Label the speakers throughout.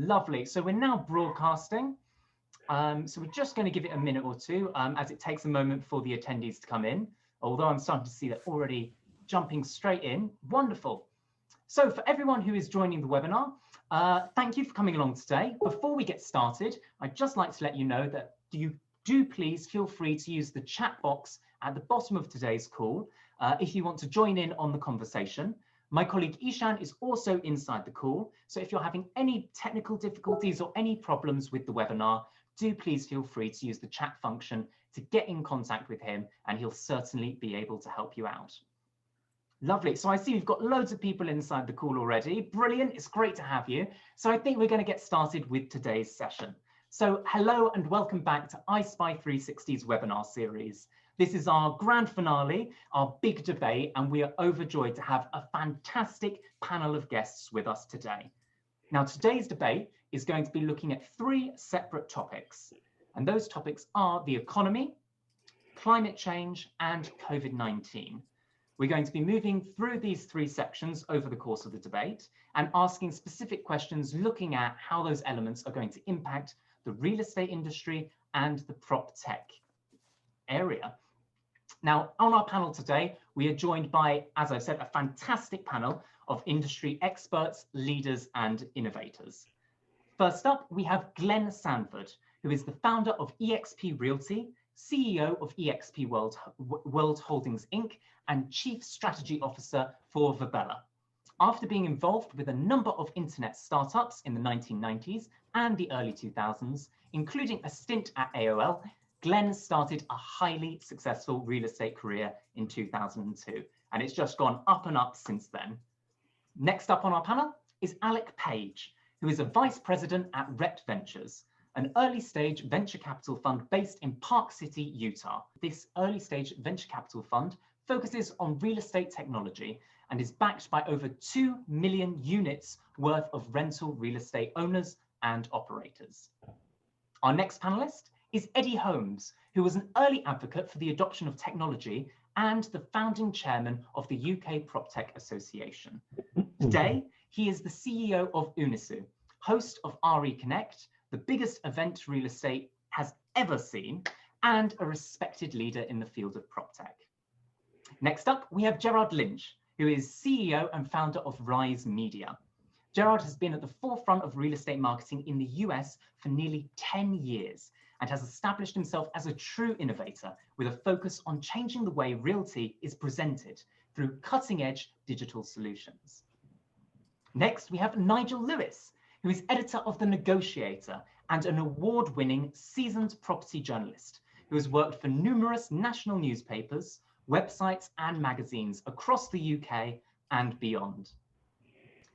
Speaker 1: Lovely. So we're now broadcasting. So we're just going to give it a minute or two as it takes a moment for the attendees to come in, although I'm starting to see that already jumping straight in. Wonderful. So for everyone who is joining the webinar, thank you for coming along today. Before we get started, I'd just like to let you know that you do please feel free to use the chat box at the bottom of today's call if you want to join in on the conversation. My colleague Ishan is also inside the call, so if you're having any technical difficulties or any problems with the webinar, do please feel free to use the chat function to get in contact with him, and he'll certainly be able to help you out. Lovely. So I see we've got loads of people inside the call already. Brilliant. It's great to have you. So I think we're going to get started with today's session. So hello and welcome back to iSpy 360's webinar series. This is our grand finale, our big debate, and we are overjoyed to have a fantastic panel of guests with us today. Now, today's debate is going to be looking at three separate topics, and those topics are the economy, climate change, and COVID-19. We're going to be moving through these three sections over the course of the debate and asking specific questions looking at how those elements are going to impact the real estate industry and the prop tech area. Now, on our panel today, we are joined by, as I've said, a fantastic panel of industry experts, leaders, and innovators. First up, we have Glenn Sanford, who is the founder of eXp Realty, CEO of eXp World Holdings Inc., and Chief Strategy Officer for Virbela. After being involved with a number of internet startups in the 1990s and the early 2000s, including a stint at AOL, Glenn started a highly successful real estate career in 2002, and it's just gone up and up since then. Next up on our panel is Alec Page, who is a vice president at Rep Ventures, an early stage venture capital fund based in Park City, Utah. This early stage venture capital fund focuses on real estate technology and is backed by over 2 million units worth of rental real estate owners and operators. Our next panelist is Eddie Holmes, who was an early advocate for the adoption of technology and the founding chairman of the UK PropTech Association. Today, he is the CEO of Unisu, host of RE Connect, the biggest event real estate has ever seen, and a respected leader in the field of PropTech. Next up, we have Gerard Lynchm, who is CEO and founder of Rise Media. Gerard has been at the forefront of real estate marketing in the US for nearly 10 years and has established himself as a true innovator with a focus on changing the way realty is presented through cutting-edge digital solutions. Next, we have Nigel Lewis, who is editor of The Negotiator and an award-winning seasoned property journalist who has worked for numerous national newspapers, websites, and magazines across the UK and beyond.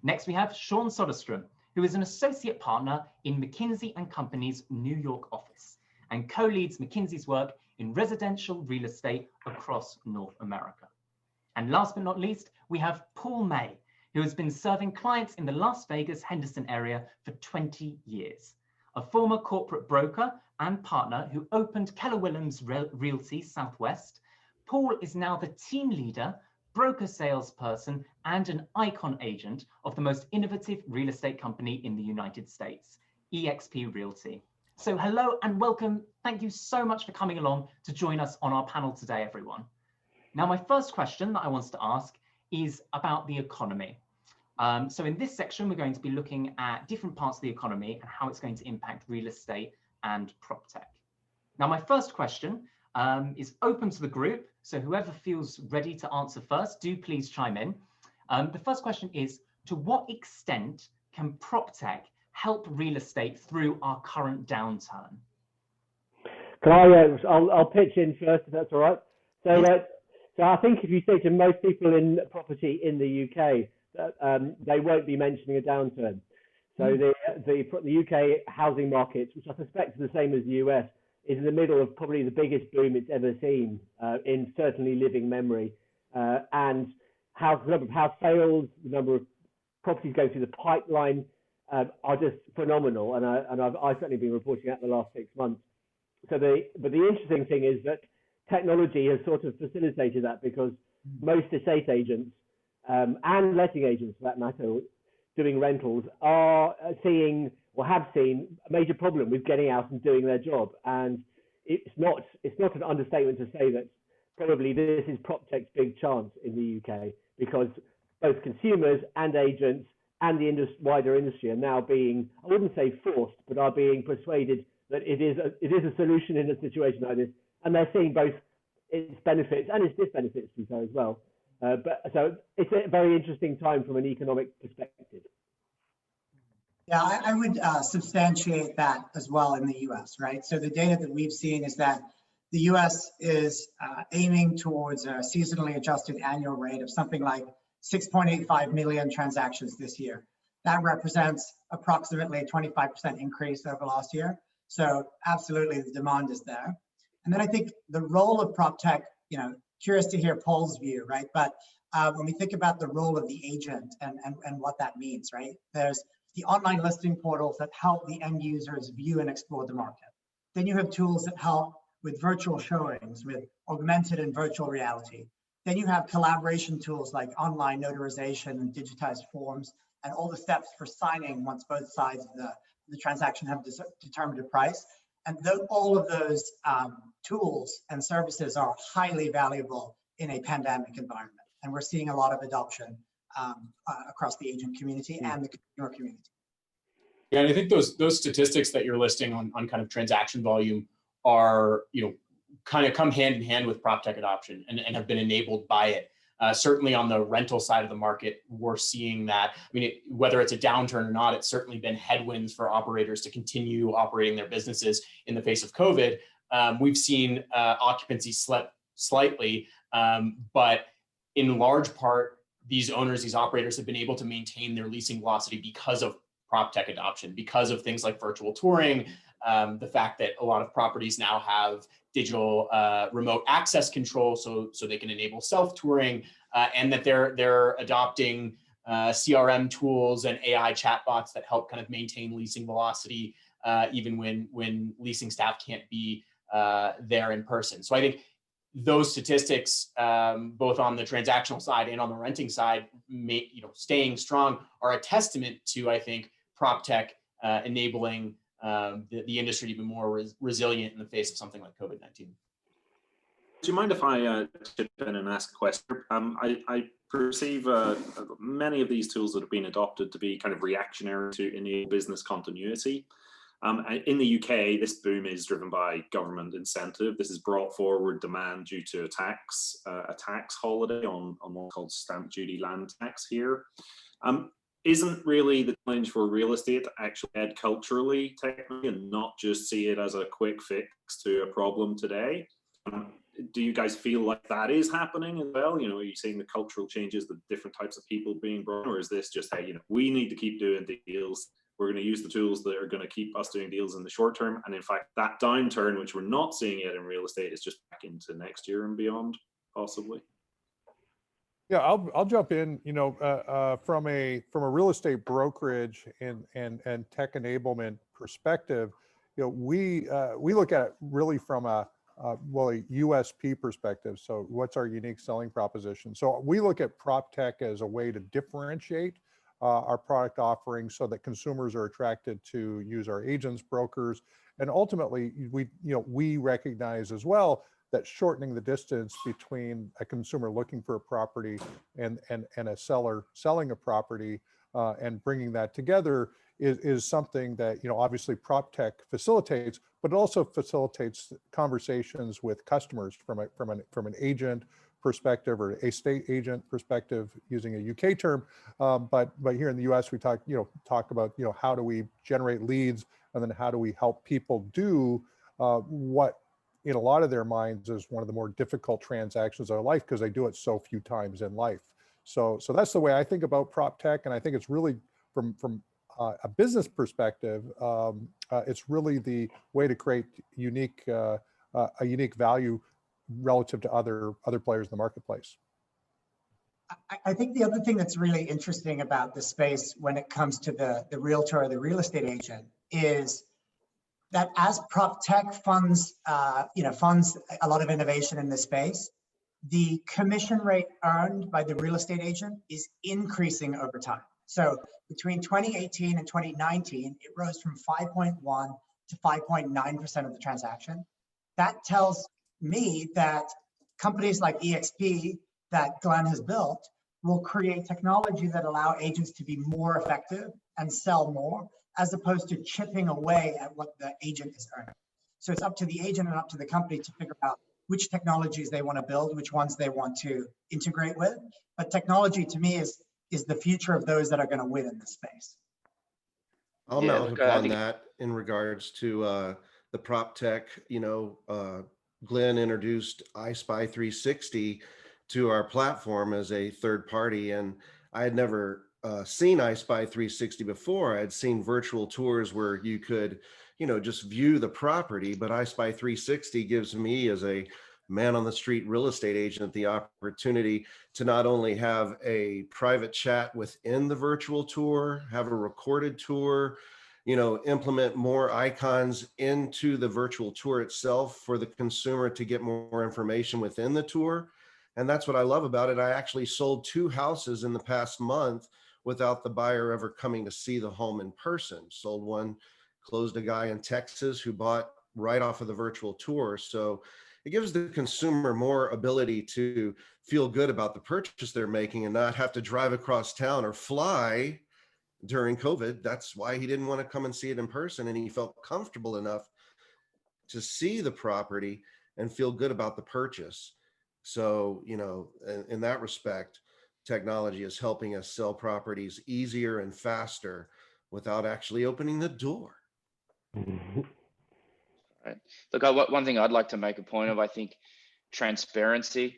Speaker 1: Next, we have Sean Soderstrom, who is an associate partner in McKinsey & Company's New York office and co-leads McKinsey's work in residential real estate across North America. And last but not least, we have Paul May, who has been serving clients in the Las Vegas Henderson area for 20 years. A former corporate broker and partner who opened Keller Williams Realty Southwest, Paul is now the team leader, broker salesperson, and an icon agent of the most innovative real estate company in the United States, eXp Realty. So hello and welcome. Thank you so much for coming along to join us on our panel today, everyone. Now, my first question that I want to ask is about the economy. So in this section, we're going to be looking at different parts of the economy and how it's going to impact real estate and PropTech. Now, my first question is open to the group. So whoever feels ready to answer first, do please chime in. The first question is, to what extent can PropTech help real estate through our current downturn?
Speaker 2: Can I'll pitch in first, if that's all right. So I think if you say to most people in property in the UK, they won't be mentioning a downturn. So the UK housing market, which I suspect is the same as the US, is in the middle of probably the biggest boom it's ever seen in certainly living memory. And the number of house sales, the number of properties going through the pipeline are just phenomenal. And I've certainly been reporting out the last 6 months. But the interesting thing is that technology has sort of facilitated that, because most estate agents and letting agents, for that matter, doing rentals are seeing or have seen a major problem with getting out and doing their job. And it's not an understatement to say that probably this is proptech's big chance in the UK, because both consumers and agents and the wider industry are now being, I wouldn't say forced, but are being persuaded that it is a solution in a situation like this, and they're seeing both its benefits and its disbenefits to so as well. So it's a very interesting time from an economic perspective.
Speaker 3: Yeah, I would substantiate that as well in the US, right? So the data that we've seen is that the US is aiming towards a seasonally adjusted annual rate of something like 6.85 million transactions this year. That represents approximately a 25% increase over last year. So absolutely the demand is there. And then I think the role of proptech, you know, curious to hear Paul's view, right? But when we think about the role of the agent and what that means, right? There's the online listing portals that help the end users view and explore the market. Then you have tools that help with virtual showings, with augmented and virtual reality. Then you have collaboration tools like online notarization and digitized forms, and all the steps for signing once both sides of the transaction have determined a price. And all of those tools and services are highly valuable in a pandemic environment. And we're seeing a lot of adoption across the agent community and the consumer community.
Speaker 4: Yeah, and I think those statistics that you're listing on kind of transaction volume are, you know, kind of come hand in hand with proptech adoption and have been enabled by it. Certainly on the rental side of the market, we're seeing that. I mean, whether it's a downturn or not, it's certainly been headwinds for operators to continue operating their businesses in the face of COVID. We've seen occupancy slip slightly, but in large part, these owners, these operators have been able to maintain their leasing velocity because of proptech adoption, because of things like virtual touring, the fact that a lot of properties now have digital remote access control, so they can enable self-touring, and that they're adopting CRM tools and AI chatbots that help kind of maintain leasing velocity, even when leasing staff can't be there in person. So I think those statistics, both on the transactional side and on the renting side, staying strong, are a testament to, I think, proptech enabling the industry to be more resilient in the face of something like COVID-19.
Speaker 5: Do you mind if I chip in and ask a question? I perceive many of these tools that have been adopted to be kind of reactionary to enable business continuity. In the UK, this boom is driven by government incentive. This has brought forward demand due to a tax holiday on what's called stamp duty land tax here. Isn't really the challenge for real estate to actually head culturally, technically, and not just see it as a quick fix to a problem today? Do you guys feel like that is happening as well? You know, are you seeing the cultural changes, the different types of people being brought, or is this just, hey, you know, we need to keep doing deals. We're going to use the tools that are going to keep us doing deals in the short term. And in fact, that downturn, which we're not seeing yet in real estate, is just back into next year and beyond, possibly.
Speaker 6: Yeah, I'll jump in. You know, from a real estate brokerage and tech enablement perspective, you know, we look at it really from a USP perspective. So what's our unique selling proposition? So we look at proptech as a way to differentiate our product offering so that consumers are attracted to use our agents, brokers, and ultimately we recognize as well that shortening the distance between a consumer looking for a property and a seller selling a property and bringing that together is something that, you know, obviously proptech facilitates, but it also facilitates conversations with customers from an agent perspective or a state agent perspective, using a UK term. But here in the US, we talk about, you know, how do we generate leads, and then how do we help people do what in a lot of their minds is one of the more difficult transactions of life, because they do it so few times in life. So that's the way I think about proptech, and I think it's really from a business perspective, it's really the way to create a unique value relative to other players in the marketplace.
Speaker 3: I think the other thing that's really interesting about the space when it comes to the realtor or the real estate agent is that as proptech funds a lot of innovation in this space, the commission rate earned by the real estate agent is increasing over time. So between 2018 and 2019, it rose from 5.1 to 5.9% of the transaction. That tells me that companies like EXP that Glenn has built will create technology that allow agents to be more effective and sell more, as opposed to chipping away at what the agent is earning. So it's up to the agent and up to the company to figure out which technologies they want to build, which ones they want to integrate with. But technology to me is the future of those that are going to win in this space.
Speaker 7: I'll mount upon that in regards to the prop tech. Glenn introduced iSpy 360 to our platform as a third party, and I had never seen iSpy 360 before. I had seen virtual tours where you could, just view the property, but iSpy 360 gives me, as a man on the street real estate agent, the opportunity to not only have a private chat within the virtual tour, have a recorded tour, implement more icons into the virtual tour itself for the consumer to get more information within the tour. And that's what I love about it. I actually sold 2 houses in the past month without the buyer ever coming to see the home in person. Sold one, closed a guy in Texas who bought right off of the virtual tour. So it gives the consumer more ability to feel good about the purchase they're making and not have to drive across town or fly during COVID. That's why he didn't want to come and see it in person. And he felt comfortable enough to see the property and feel good about the purchase. So, in that respect, technology is helping us sell properties easier and faster without actually opening the door.
Speaker 8: Right. Look, one thing I'd like to make a point of, I think transparency,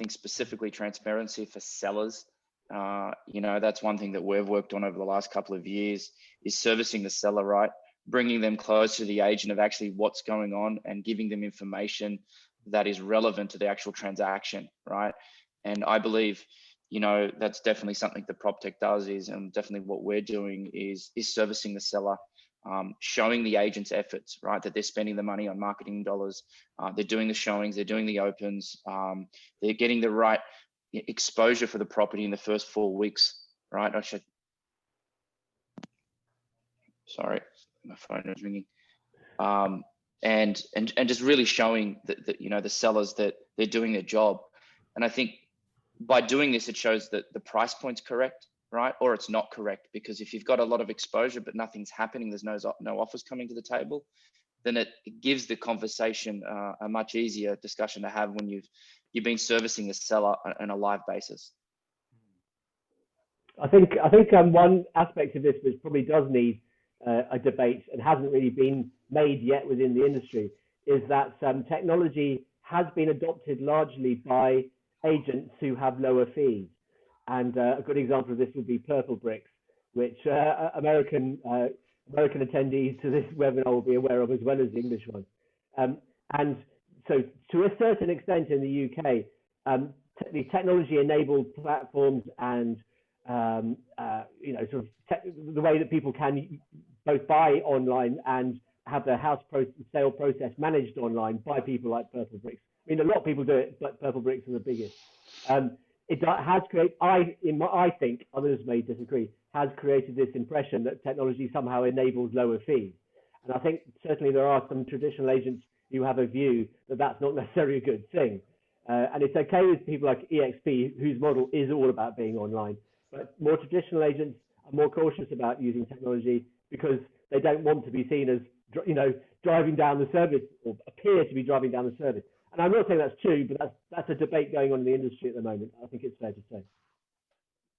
Speaker 8: specifically transparency for sellers. That's one thing that we've worked on over the last couple of years, is servicing the seller right, bringing them close to the agent of actually what's going on and giving them information that is relevant to the actual transaction, right? And I believe, that's definitely something that proptech does, and definitely what we're doing is servicing the seller, showing the agent's efforts, right? That they're spending the money on marketing dollars, they're doing the showings, they're doing the opens, they're getting the right exposure for the property in the first 4 weeks, right? Sorry, my phone is ringing. And just really showing that the sellers that they're doing their job. And I think by doing this, it shows that the price point's correct, right? Or it's not correct, because if you've got a lot of exposure but nothing's happening, there's no offers coming to the table, then it gives the conversation a much easier discussion to have when you've been servicing the seller on a live basis.
Speaker 2: I think one aspect of this which probably does need a debate and hasn't really been made yet within the industry is that technology has been adopted largely by agents who have lower fees. And a good example of this would be Purple Bricks, which American attendees to this webinar will be aware of, as well as the English ones. And so to a certain extent in the UK, the technology-enabled platforms and the way that people can both buy online and have their house sale process managed online by people like Purple Bricks. I mean, a lot of people do it, but Purple Bricks are the biggest. It has created, I think, others may disagree, has created this impression that technology somehow enables lower fees. And I think certainly there are some traditional agents who have a view that that's not necessarily a good thing. And it's okay with people like EXP, whose model is all about being online. But more traditional agents are more cautious about using technology because they don't want to be seen as, driving down the service, or appear to be driving down the service. And I'm not saying that's true, but that's a debate going on in the industry at the moment. I think it's fair to say.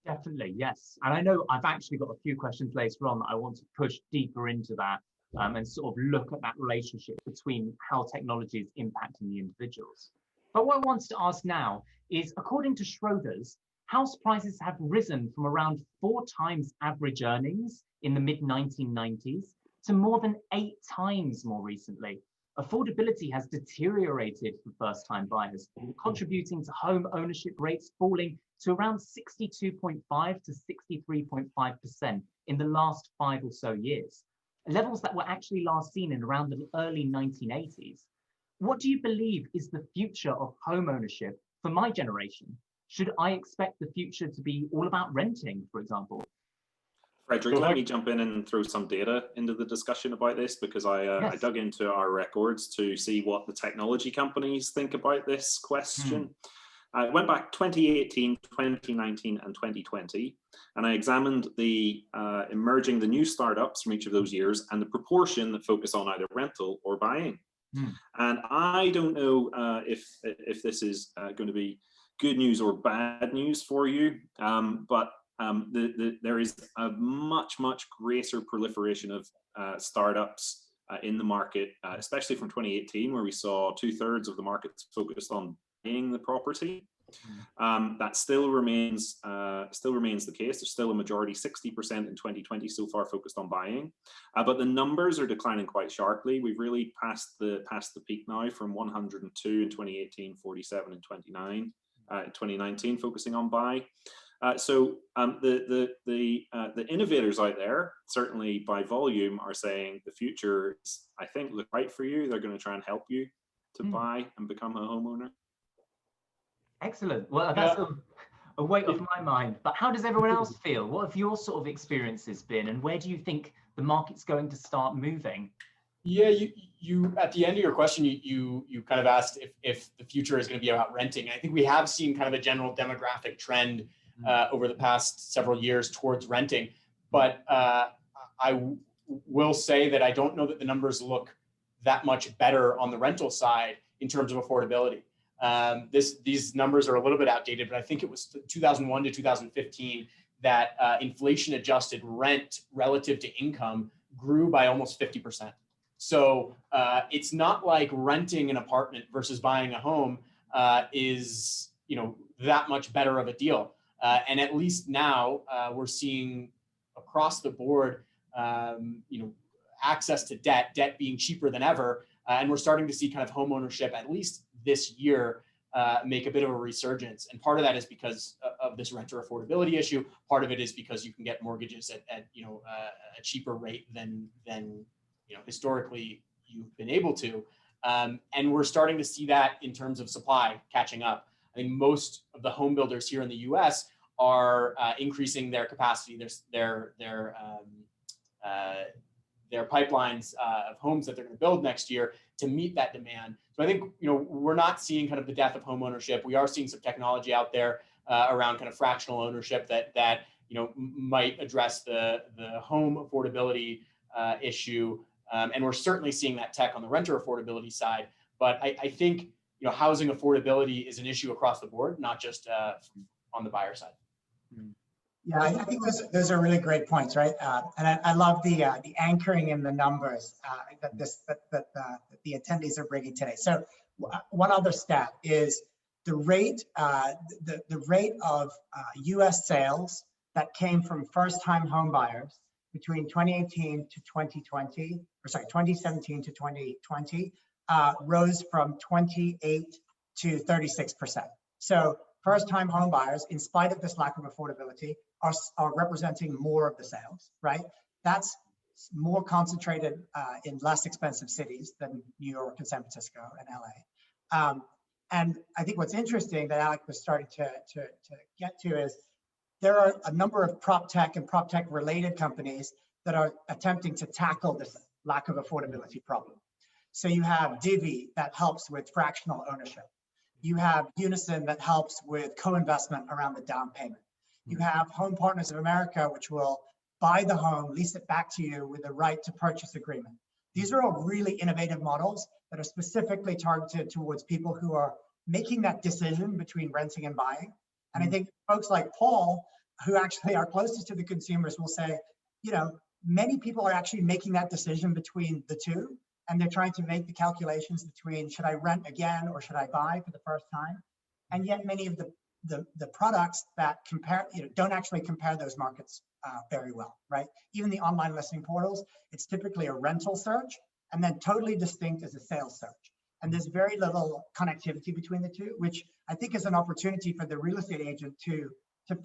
Speaker 1: Definitely, yes. And I know I've actually got a few questions later on that I want to push deeper into that and sort of look at that relationship between how technology is impacting the individuals. But what I want to ask now is, according to Schroders, house prices have risen from around 4 times average earnings in the mid-1990s to more than 8 times more recently. Affordability has deteriorated for first-time buyers, contributing to home ownership rates falling to around 62.5 to 63.5% in the last 5 or so years, levels that were actually last seen in around the early 1980s. What do you believe is the future of home ownership for my generation? Should I expect the future to be all about renting, for example?
Speaker 5: Frederick, let me jump in and throw some data into the discussion about this, because I dug into our records to see what the technology companies think about this question. I went back 2018, 2019, and 2020, and I examined the the new startups from each of those years and the proportion that focus on either rental or buying. And I don't know if this is going to be good news or bad news for you, but there is a much greater proliferation of startups in the market, especially from 2018, where we saw 2/3 of the market focused on buying the property. That still remains the case. There's still a majority, 60% in 2020 so far, focused on buying, but the numbers are declining quite sharply. We've really passed the peak now, from 102 in 2018, 47 in 2019, focusing on buy. So the innovators out there, certainly by volume, are saying the future is, I think, look right for you. They're going to try and help you to buy and become a homeowner.
Speaker 1: Excellent. Well, that's a weight off my mind. But how does everyone else feel? What have your sort of experiences been, and where do you think the market's going to start moving?
Speaker 4: Yeah, you at the end of your question, you kind of asked if the future is going to be about renting. I think we have seen kind of a general demographic trend over the past several years towards renting, but I will say that I don't know that the numbers look that much better on the rental side in terms of affordability. These numbers are a little bit outdated, but I think it was 2001 to 2015 that inflation adjusted rent relative to income grew by almost 50%. So it's not like renting an apartment versus buying a home is that much better of a deal. And at least now we're seeing across the board, access to debt being cheaper than ever. And we're starting to see kind of home ownership, at least this year, make a bit of a resurgence. And part of that is because of this renter affordability issue. Part of it is because you can get mortgages at a cheaper rate than historically you've been able to. And we're starting to see that in terms of supply catching up. I think most of the home builders here in the U.S. are increasing their capacity, their pipelines of homes that they're going to build next year to meet that demand. So I think we're not seeing kind of the death of home ownership. We are seeing some technology out there around kind of fractional ownership that might address the home affordability issue, and we're certainly seeing that tech on the renter affordability side. But I think housing affordability is an issue across the board, not just on the buyer side.
Speaker 3: Yeah, I think those are really great points, right? And I love the anchoring in the numbers that the attendees are bringing today. So one other stat is the rate of U.S. sales that came from first-time home buyers between 2018 to 2020, or sorry, 2017 to 2020, rose from 28 to 36%. So first-time home buyers, in spite of this lack of affordability, are representing more of the sales, right? That's more concentrated in less expensive cities than New York and San Francisco and LA. And I think what's interesting that Alec was starting to get to is there are a number of prop tech and prop tech related companies that are attempting to tackle this lack of affordability problem. So you have Divvy that helps with fractional ownership. You have Unison that helps with co-investment around the down payment. You have Home Partners of America, which will buy the home, lease it back to you with a right to purchase agreement. These are all really innovative models that are specifically targeted towards people who are making that decision between renting and buying. And I think folks like Paul, who actually are closest to the consumers, will say, many people are actually making that decision between the two, and they're trying to make the calculations between should I rent again or should I buy for the first time? And yet many of the products that compare, don't actually compare those markets very well, right? Even the online listing portals, it's typically a rental search and then totally distinct as a sales search. And there's very little connectivity between the two, which I think is an opportunity for the real estate agent to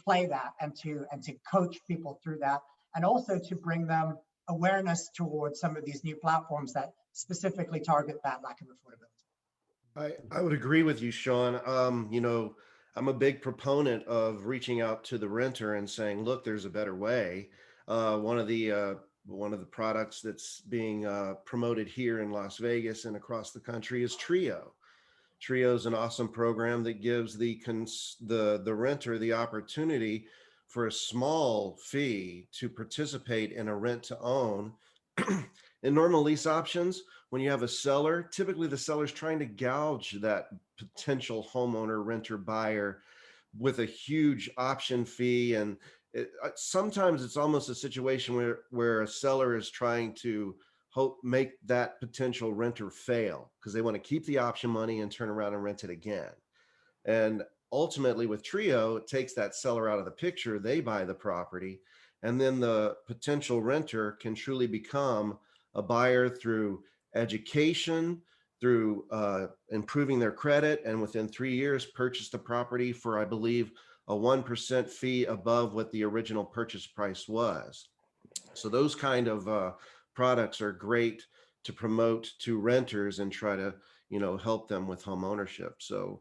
Speaker 3: play that and to coach people through that, and also to bring them awareness towards some of these new platforms that specifically target that lack of affordability.
Speaker 7: I would agree with you, Sean. I'm a big proponent of reaching out to the renter and saying, look, there's a better way. One of the products that's being promoted here in Las Vegas and across the country is Trio. Trio is an awesome program that gives the renter the opportunity for a small fee to participate in a rent to own. In normal lease options, when you have a seller, typically the seller's trying to gouge that potential homeowner, renter, buyer with a huge option fee. And sometimes it's almost a situation where a seller is trying to make that potential renter fail because they want to keep the option money and turn around and rent it again. And ultimately with Trio, it takes that seller out of the picture. They buy the property, and then the potential renter can truly become a buyer through education, through improving their credit, and within 3 years purchase the property for, I believe, a 1% fee above what the original purchase price was. So those kind of products are great to promote to renters and try to, help them with home ownership. So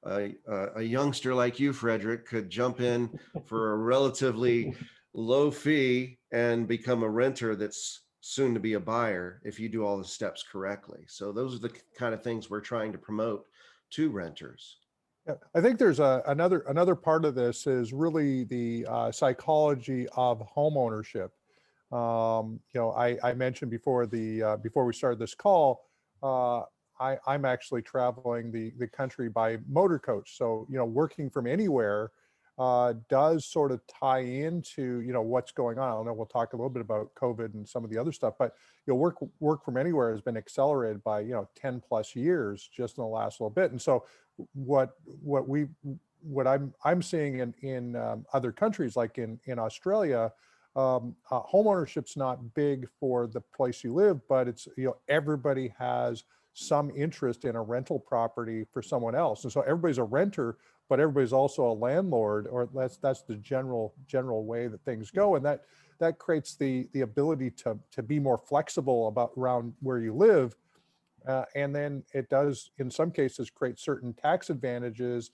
Speaker 7: a youngster like you, Frederick, could jump in for a relatively low fee and become a renter that's soon to be a buyer if you do all the steps correctly. So those are the kind of things we're trying to promote to renters.
Speaker 6: Yeah, I think there's another part of this is really the psychology of home ownership. I mentioned before before we started this call, I'm actually traveling the country by motor coach. So, working from anywhere does sort of tie into, what's going on. I don't know, we'll talk a little bit about COVID and some of the other stuff, but, work from anywhere has been accelerated by, 10 plus years just in the last little bit. And so what I'm seeing in other countries, like in Australia, home ownership's not big for the place you live, but it's, everybody has some interest in a rental property for someone else. And so everybody's a renter, but everybody's also a landlord, or that's the general way that things go. And that creates the ability to be more flexible around where you live. And then it does, in some cases, create certain tax advantages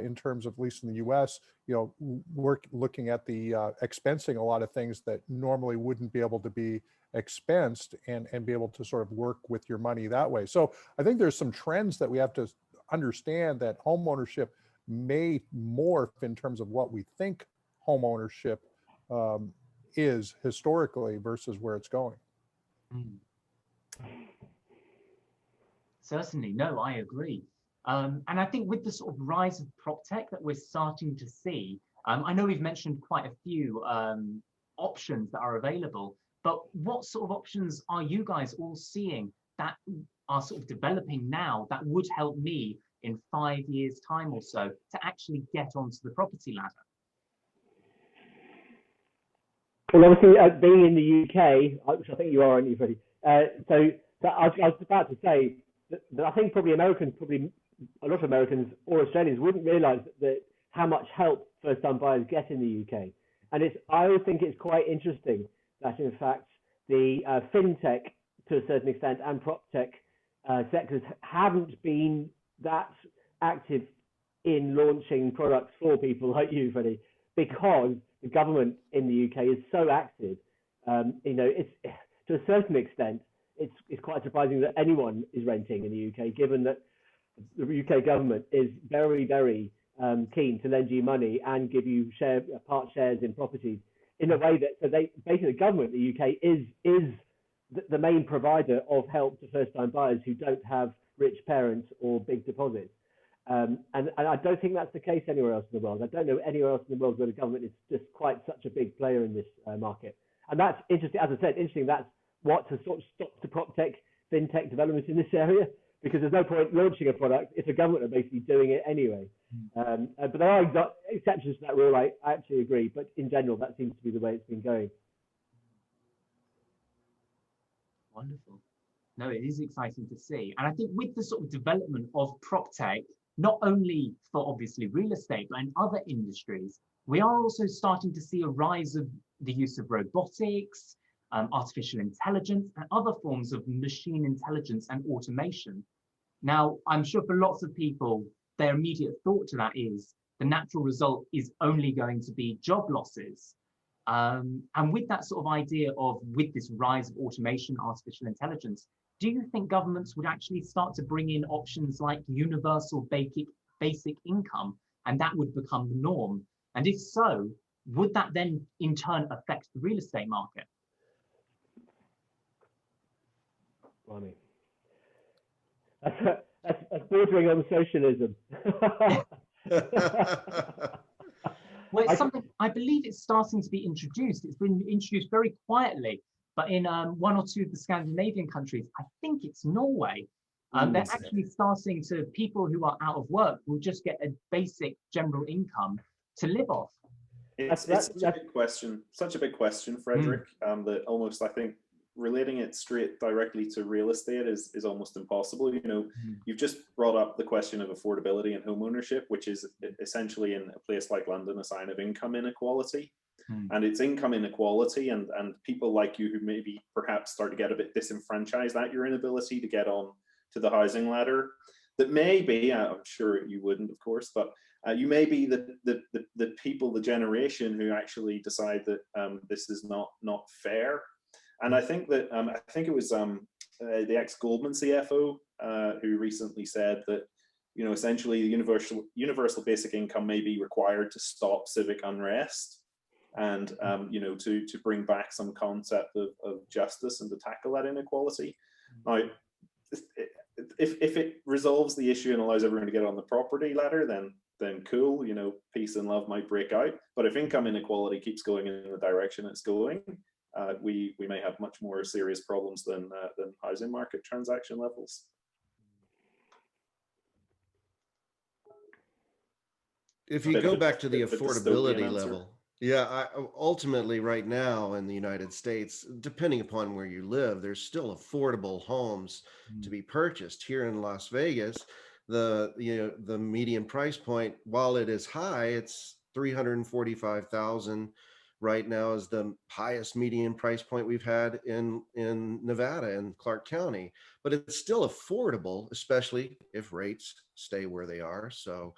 Speaker 6: in terms of, at least in the US, we're looking at the expensing a lot of things that normally wouldn't be able to be expensed and be able to sort of work with your money that way. So I think there's some trends that we have to understand, that home ownership may morph in terms of what we think home ownership is historically versus where it's going.
Speaker 1: Certainly, no, I agree. And I think with the sort of rise of proptech that we're starting to see, I know we've mentioned quite a few options that are available, but what sort of options are you guys all seeing that are sort of developing now that would help me in 5 years' time or so to actually get onto the property ladder?
Speaker 2: Well, obviously, being in the UK, which I think you are, aren't you, Freddie? So I was about to say that I think probably a lot of Americans or Australians wouldn't realise that how much help first-time buyers get in the UK. And I always think it's quite interesting that, in fact, the fintech, to a certain extent, and proptech sectors haven't been that active in launching products for people like you, Freddie, because the government in the UK is so active. It's to a certain extent, it's quite surprising that anyone is renting in the UK, given that the UK government is very, very keen to lend you money and give you part shares in properties in a way that basically the government in the UK is the main provider of help to first-time buyers who don't have rich parents or big deposits. And I don't think that's the case anywhere else in the world. I don't know anywhere else in the world where the government is just quite such a big player in this market. And that's interesting. As I said, interesting. That's what has sort of stopped the proptech, fintech development in this area, because there's no point launching a product if the government are basically doing it anyway. But there are exceptions to that rule. I actually agree. But in general, that seems to be the way it's been going.
Speaker 1: Wonderful. No, it is exciting to see. And I think with the sort of development of proptech, not only for obviously real estate, but in other industries, we are also starting to see a rise of the use of robotics, artificial intelligence, and other forms of machine intelligence and automation. Now, I'm sure for lots of people, their immediate thought to that is the natural result is only going to be job losses. And with that sort of idea of, with this rise of automation, artificial intelligence, do you think governments would actually start to bring in options like universal basic income, and that would become the norm? And if so, would that then in turn affect the real estate market?
Speaker 2: Blimey. That's bordering on socialism.
Speaker 1: Well, it's something, I believe it's starting to be introduced. It's been introduced very quietly, but in one or two of the Scandinavian countries, I think it's Norway, they're actually starting to, people who are out of work will just get a basic general income to live off.
Speaker 5: It's such a big question, Frederick, that almost, I think, relating it straight directly to real estate is almost impossible. You know, you've just brought up the question of affordability and home ownership, which is essentially in a place like London a sign of income inequality. And it's income inequality and people like you who maybe perhaps start to get a bit disenfranchised at your inability to get on to the housing ladder, that maybe, I'm sure you wouldn't, of course, but you may be the people, the generation who actually decide that this is not fair. And I think that I think it was the ex-Goldman CFO who recently said that, you know, essentially the universal basic income may be required to stop civic unrest and you know, to bring back some concept of justice and to tackle that inequality. Now, if it resolves the issue and allows everyone to get on the property ladder, then cool, you know, peace and love might break out. But if income inequality keeps going in the direction it's going, we may have much more serious problems than housing market transaction levels.
Speaker 7: If you go back to the affordability level, ultimately right now in the United States, depending upon where you live, there's still affordable homes to be purchased. Here in Las Vegas, the median price point, while it is high, it's $345,000 right now, is the highest median price point we've had in Nevada and Clark County, but it's still affordable, especially if rates stay where they are. So,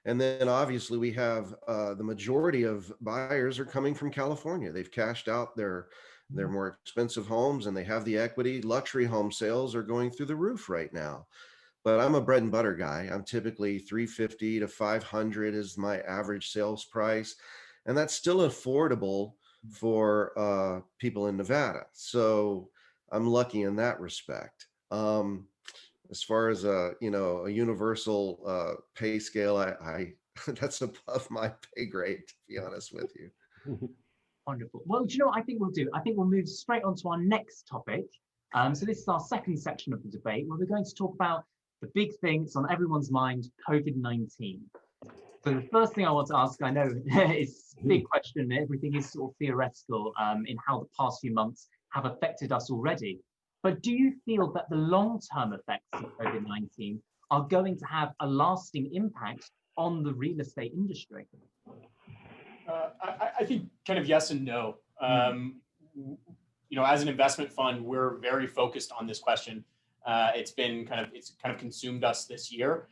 Speaker 7: and then obviously we have the majority of buyers are coming from California. They've cashed out their more expensive homes and they have the equity. Luxury home sales are going through the roof right now. But I'm a bread and butter guy. I'm typically $350 to $500 is my average sales price. And that's still affordable for people in Nevada. So I'm lucky in that respect. As far as a universal pay scale, I that's above my pay grade, to be honest with you.
Speaker 1: Wonderful. Well, do you know what I think we'll do? I think we'll move straight on to our next topic. So this is our second section of the debate, where we're going to talk about the big thing that's on everyone's mind, COVID-19. So the first thing I want to ask, I know it's a big question, everything is sort of theoretical in how the past few months have affected us already. But do you feel that the long-term effects of COVID-19 are going to have a lasting impact on the real estate industry?
Speaker 4: I think kind of yes and no. You know, as an investment fund, we're very focused on this question. It's kind of consumed us this year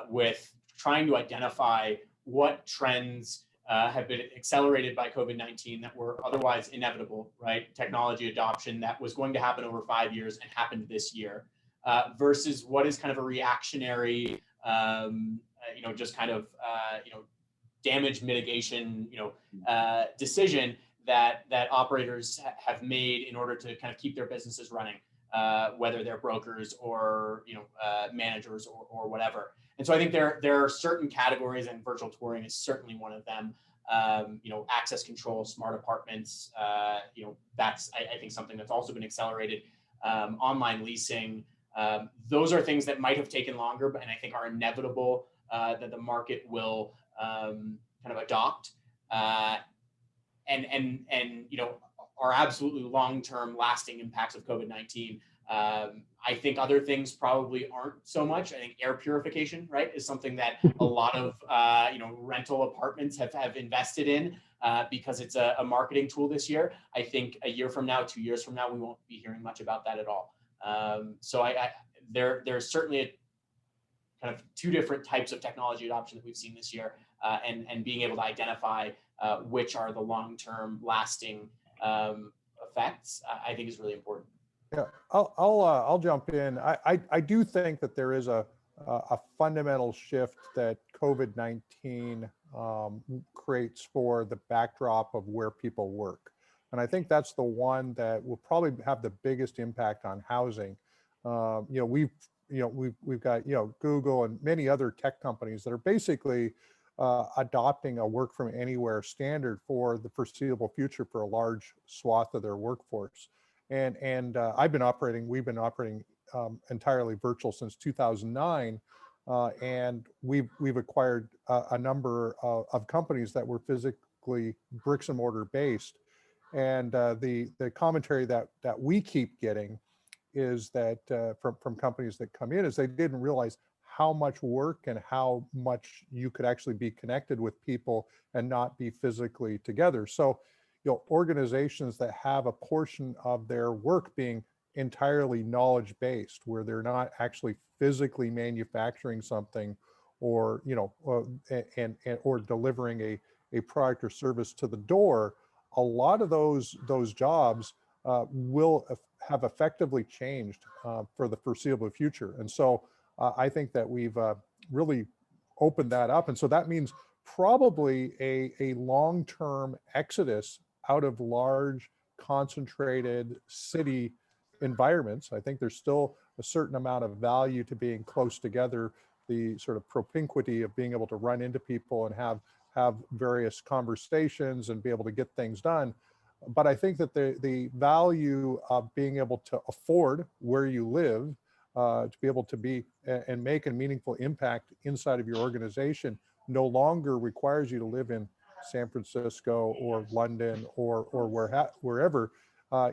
Speaker 4: with trying to identify what trends have been accelerated by COVID-19 that were otherwise inevitable, right? Technology adoption that was going to happen over 5 years and happened this year, versus what is kind of a reactionary, just kind of, damage mitigation, decision that operators have made in order to kind of keep their businesses running, whether they're brokers or managers or whatever. And so I think there are certain categories, and virtual touring is certainly one of them. Access control, smart apartments. That's I think something that's also been accelerated. Online leasing. Those are things that might have taken longer, but and I think are inevitable that the market will kind of adopt. And are absolutely long-term lasting impacts of COVID-19. I think other things probably aren't so much. I think air purification, right, is something that a lot of rental apartments have invested in because it's a marketing tool this year. I think a year from now, 2 years from now, we won't be hearing much about that at all. So there's certainly a kind of two different types of technology adoption that we've seen this year. and being able to identify which are the long-term lasting effects, I think is really important.
Speaker 6: Yeah, I'll jump in. I do think that there is a fundamental shift that COVID-19 creates for the backdrop of where people work. And I think that's the one that will probably have the biggest impact on housing. We've got, Google and many other tech companies that are basically adopting a work from anywhere standard for the foreseeable future for a large swath of their workforce. And we've been operating entirely virtual since 2009. And we've acquired a number of companies that were physically bricks and mortar based. And the commentary that we keep getting is that from companies that come in is they didn't realize how much work and how much you could actually be connected with people and not be physically together. So, organizations that have a portion of their work being entirely knowledge-based, where they're not actually physically manufacturing something or, or delivering a product or service to the door, a lot of those jobs will have effectively changed for the foreseeable future. And so I think that we've really opened that up. And so that means probably a long-term exodus out of large, concentrated city environments. I think there's still a certain amount of value to being close together, the sort of propinquity of being able to run into people and have various conversations and be able to get things done. But I think that the value of being able to afford where you live, to be able to be and make a meaningful impact inside of your organization no longer requires you to live in San Francisco or London or wherever.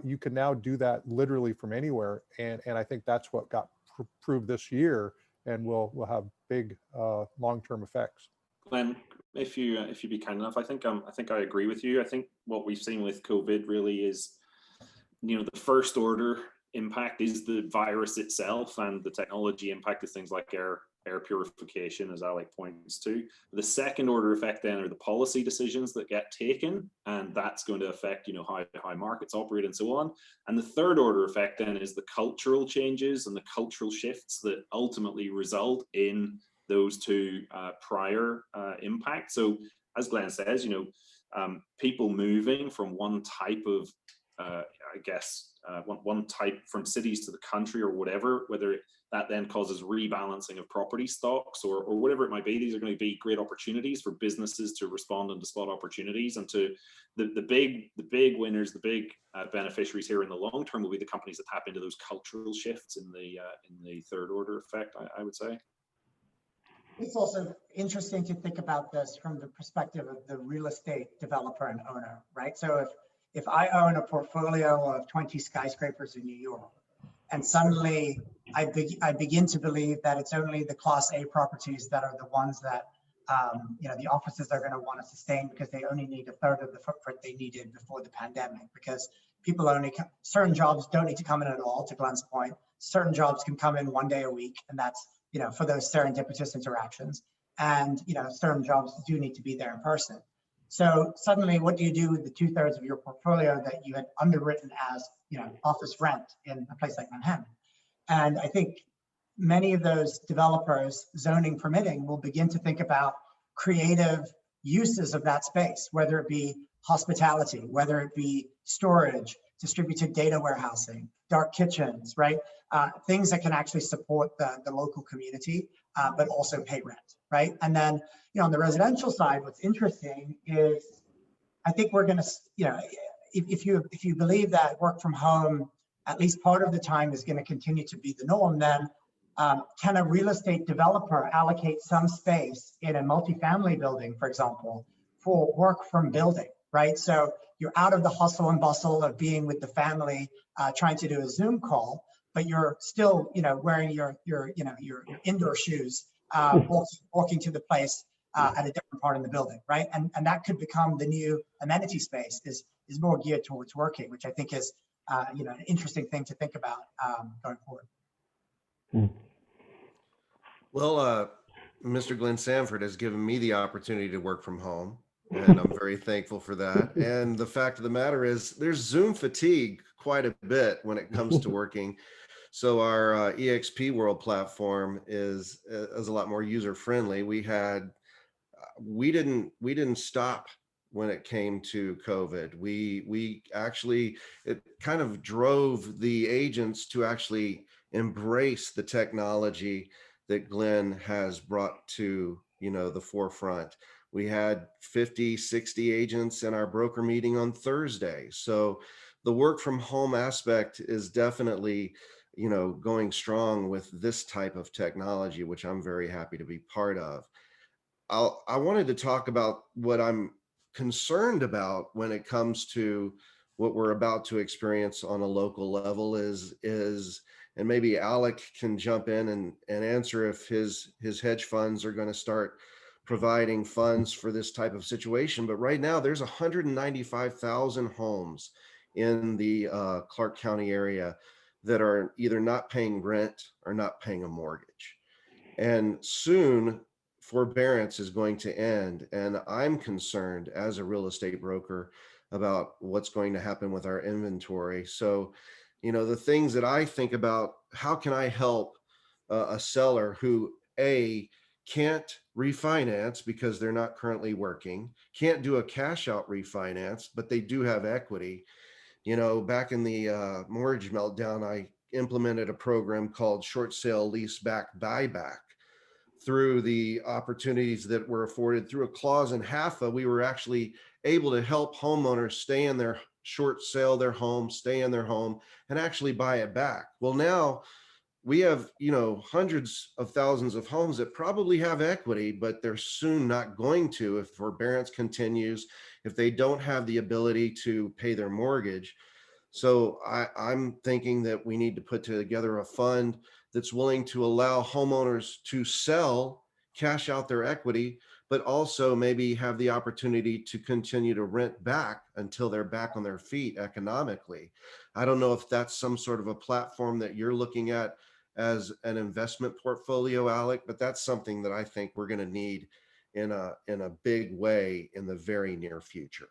Speaker 6: You can now do that literally from anywhere. And I think that's what got proved this year and will have big long-term effects.
Speaker 5: Glenn, if you be kind enough, I think I agree with you. I think what we've seen with COVID really is, the first order impact is the virus itself, and the technology impact is things like air purification, as Alec points to. The second order effect then are the policy decisions that get taken, and that's going to affect how markets operate and so on. And the third order effect then is the cultural changes and the cultural shifts that ultimately result in those two prior impacts. So as Glenn says, people moving from one type of one type from cities to the country or whatever, whether that then causes rebalancing of property stocks or whatever it might be, these are going to be great opportunities for businesses to respond and to spot opportunities. And to the big winners, the big beneficiaries here in the long term will be the companies that tap into those cultural shifts in the third order effect, I would say.
Speaker 3: It's also interesting to think about this from the perspective of the real estate developer and owner, right? So if I own a portfolio of 20 skyscrapers in New York, and suddenly I begin to believe that it's only the Class A properties that are the ones that the offices are going to want to sustain because they only need a third of the footprint they needed before the pandemic, because certain jobs don't need to come in at all, to Glenn's point. Certain jobs can come in one day a week, and that's for those serendipitous interactions. And certain jobs do need to be there in person. So suddenly, what do you do with the 2/3 of your portfolio that you had underwritten as office rent in a place like Manhattan? And I think many of those developers, zoning permitting, will begin to think about creative uses of that space, whether it be hospitality, whether it be storage, distributed data warehousing, dark kitchens, right? Things that can actually support the local community, but also pay rent, right? And then, on the residential side, what's interesting is I think we're going to, if you believe that work from home, at least part of the time, is going to continue to be the norm, then can a real estate developer allocate some space in a multifamily building, for example, for work from building, right? So you're out of the hustle and bustle of being with the family, trying to do a Zoom call, but you're still, wearing your indoor shoes, walking to the place at a different part of the building, right? And that could become the new amenity space, is more geared towards working, which I think is, an interesting thing to think about going forward.
Speaker 7: Well, Mr. Glenn Sanford has given me the opportunity to work from home, and I'm very thankful for that. And the fact of the matter is, there's Zoom fatigue quite a bit when it comes to working. So our EXP World platform is a lot more user friendly. We didn't stop when it came to COVID. We actually, it kind of drove the agents to actually embrace the technology that Glenn has brought to, the forefront. We had 50, 60 agents in our broker meeting on Thursday. So the work from home aspect is definitely, going strong with this type of technology, which I'm very happy to be part of. I wanted to talk about what I'm concerned about when it comes to what we're about to experience on a local level is, and maybe Alec can jump in and answer if his hedge funds are going to start providing funds for this type of situation. But right now there's 195,000 homes in the Clark County area that are either not paying rent or not paying a mortgage. And soon forbearance is going to end. And I'm concerned as a real estate broker about what's going to happen with our inventory. So, the things that I think about, how can I help a seller who can't refinance because they're not currently working, can't do a cash out refinance, but they do have equity. Back in the mortgage meltdown, I implemented a program called short sale lease back buyback. Through the opportunities that were afforded through a clause in HAFA, we were actually able to help homeowners stay in their short sale their home, stay in their home, and actually buy it back. Well, now we have, hundreds of thousands of homes that probably have equity, but they're soon not going to if forbearance continues, if they don't have the ability to pay their mortgage. So I'm thinking that we need to put together a fund that's willing to allow homeowners to sell, cash out their equity, but also maybe have the opportunity to continue to rent back until they're back on their feet economically. I don't know if that's some sort of a platform that you're looking at as an investment portfolio, Alec, but that's something that I think we're going to need in a big way in the very near future.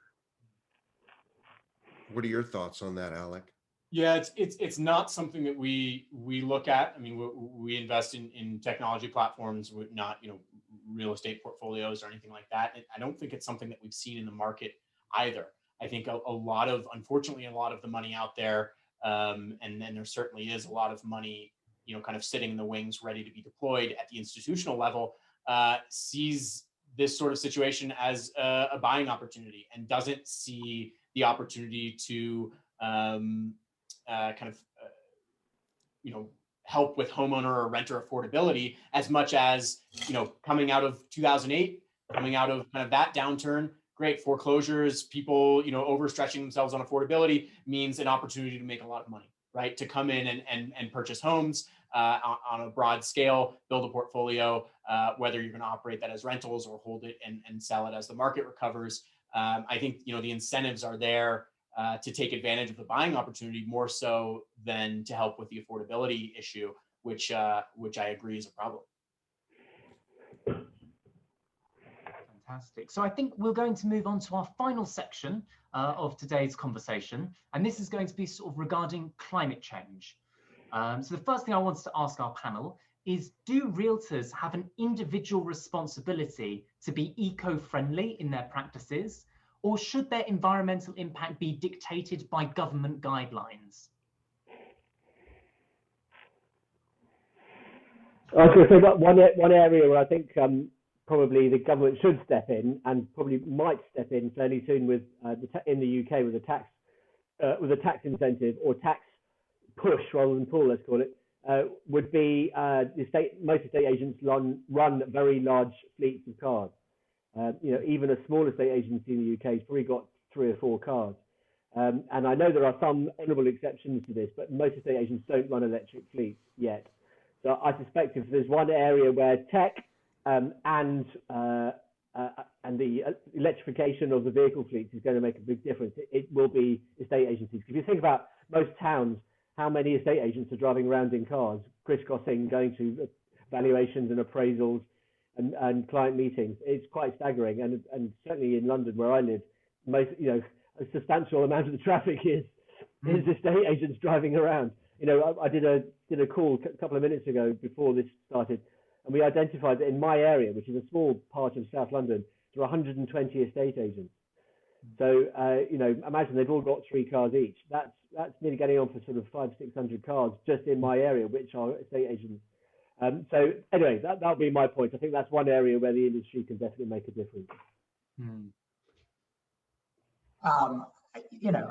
Speaker 7: What are your thoughts on that, Alec?
Speaker 4: Yeah, it's not something that we look at. I mean, we invest in technology platforms, not real estate portfolios or anything like that. I don't think it's something that we've seen in the market either. I think unfortunately, a lot of the money out there, and then there certainly is a lot of money, kind of sitting in the wings, ready to be deployed at the institutional level, sees this sort of situation as a buying opportunity and doesn't see the opportunity to help with homeowner or renter affordability as much as, coming out of 2008, coming out of kind of that downturn, great foreclosures, people, overstretching themselves on affordability means an opportunity to make a lot of money, right? To come in and purchase homes on a broad scale, build a portfolio, whether you're going to operate that as rentals or hold it and sell it as the market recovers. I think, the incentives are there to take advantage of the buying opportunity more so than to help with the affordability issue, which I agree is a problem.
Speaker 1: Fantastic. So I think we're going to move on to our final section of today's conversation, and this is going to be sort of regarding climate change. So the first thing I wanted to ask our panel is, do realtors have an individual responsibility to be eco-friendly in their practices, or should their environmental impact be dictated by government guidelines?
Speaker 2: I was going to say that one area where I think probably the government should step in, and probably might step in fairly soon with in the UK with a tax incentive or tax push rather than pull, let's call it, would be most estate agents run very large fleets of cars. Even a small estate agency in the UK has probably got 3 or 4 cars. And I know there are some honourable exceptions to this, but most estate agents don't run electric fleets yet. So I suspect if there's one area where tech and the electrification of the vehicle fleets is going to make a big difference, it will be estate agencies. If you think about most towns, how many estate agents are driving around in cars, crisscrossing, going to valuations and appraisals, and client meetings. It's quite staggering, and certainly in London where I live, most a substantial amount of the traffic is estate agents driving around. I did a call a couple of minutes ago before this started, and we identified that in my area, which is a small part of South London, there are 120 estate agents. So imagine they've all got 3 cars each. That's nearly getting on for sort of 500-600 cars just in my area, which are estate agents. So anyway, that'll be my point. I think that's one area where the industry can definitely make a difference.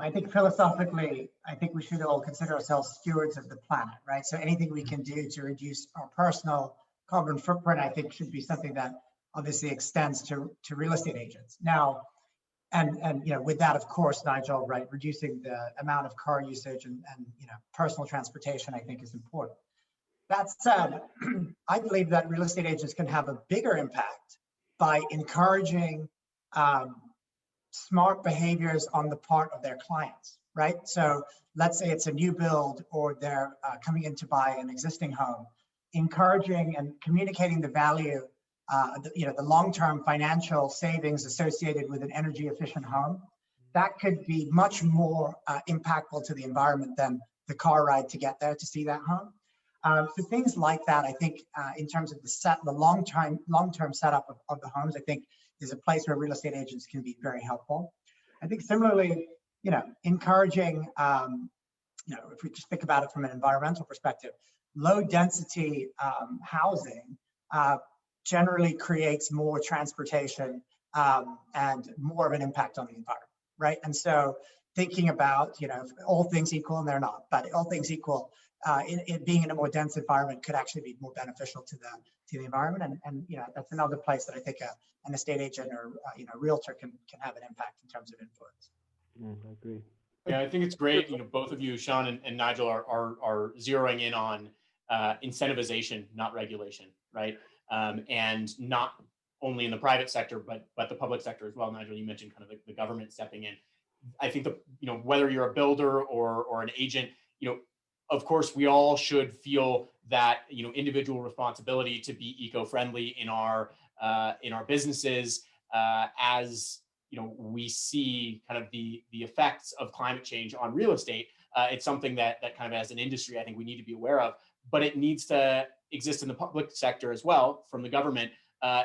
Speaker 3: I think philosophically, I think we should all consider ourselves stewards of the planet, right? So anything we can do to reduce our personal carbon footprint, I think should be something that obviously extends to real estate agents. Now, and with that, of course, Nigel, right, reducing the amount of car usage and personal transportation, I think is important. That said, I believe that real estate agents can have a bigger impact by encouraging smart behaviors on the part of their clients, right? So let's say it's a new build or they're coming in to buy an existing home, encouraging and communicating the value, the long-term financial savings associated with an energy efficient home. That could be much more impactful to the environment than the car ride to get there to see that home. So things like that, I think, in terms of the long-term setup of the homes, I think is a place where real estate agents can be very helpful. I think similarly, encouraging, if we just think about it from an environmental perspective, low density housing generally creates more transportation and more of an impact on the environment, right? And so thinking about, all things equal, and they're not, but all things equal, it being in a more dense environment could actually be more beneficial to the environment, and that's another place that I think an estate agent or realtor can have an impact in terms of influence.
Speaker 2: I agree.
Speaker 4: Yeah, I think it's great. Both of you, Sean and Nigel, are zeroing in on incentivization, not regulation, right? And not only in the private sector, but the public sector as well. Nigel, you mentioned kind of the government stepping in. I think whether you're a builder or an agent, of course, we all should feel that individual responsibility to be eco-friendly in our businesses as we see kind of the effects of climate change on real estate. It's something that kind of as an industry, I think we need to be aware of, but it needs to exist in the public sector as well from the government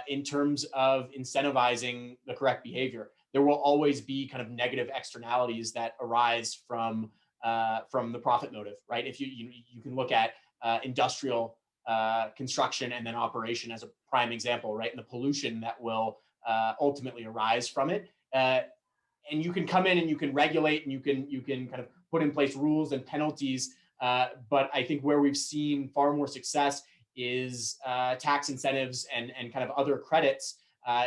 Speaker 4: in terms of incentivizing the correct behavior. There will always be kind of negative externalities that arise from the profit motive, right? If you can look at industrial construction and then operation as a prime example, right? And the pollution that will ultimately arise from it. And you can come in and you can regulate and you can kind of put in place rules and penalties. But I think where we've seen far more success is tax incentives and kind of other credits.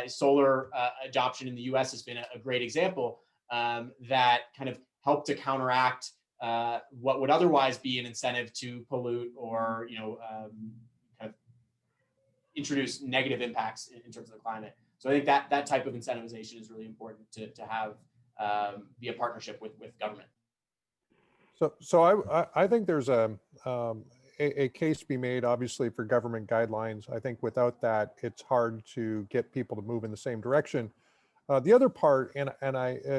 Speaker 4: Solar adoption in the US has been a great example that kind of help to counteract what would otherwise be an incentive to pollute or kind of introduce negative impacts in terms of the climate. So I think that type of incentivization is really important to have be a partnership with government.
Speaker 6: So I think there's a case to be made, obviously, for government guidelines. I think without that, it's hard to get people to move in the same direction. The other part, and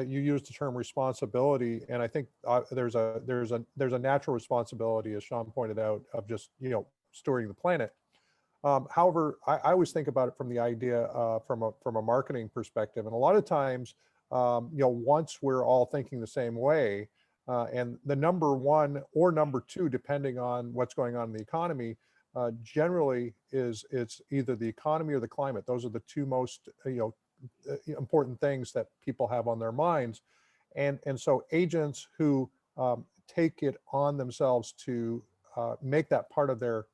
Speaker 6: you used the term responsibility, and I think there's a natural responsibility, as Sean pointed out, of just stewarding the planet. However, I always think about it from the idea from a marketing perspective, and a lot of times, once we're all thinking the same way, and the number one or number two, depending on what's going on in the economy, generally it's either the economy or the climate. Those are the two most important things that people have on their minds, and so agents who take it on themselves to make that part of their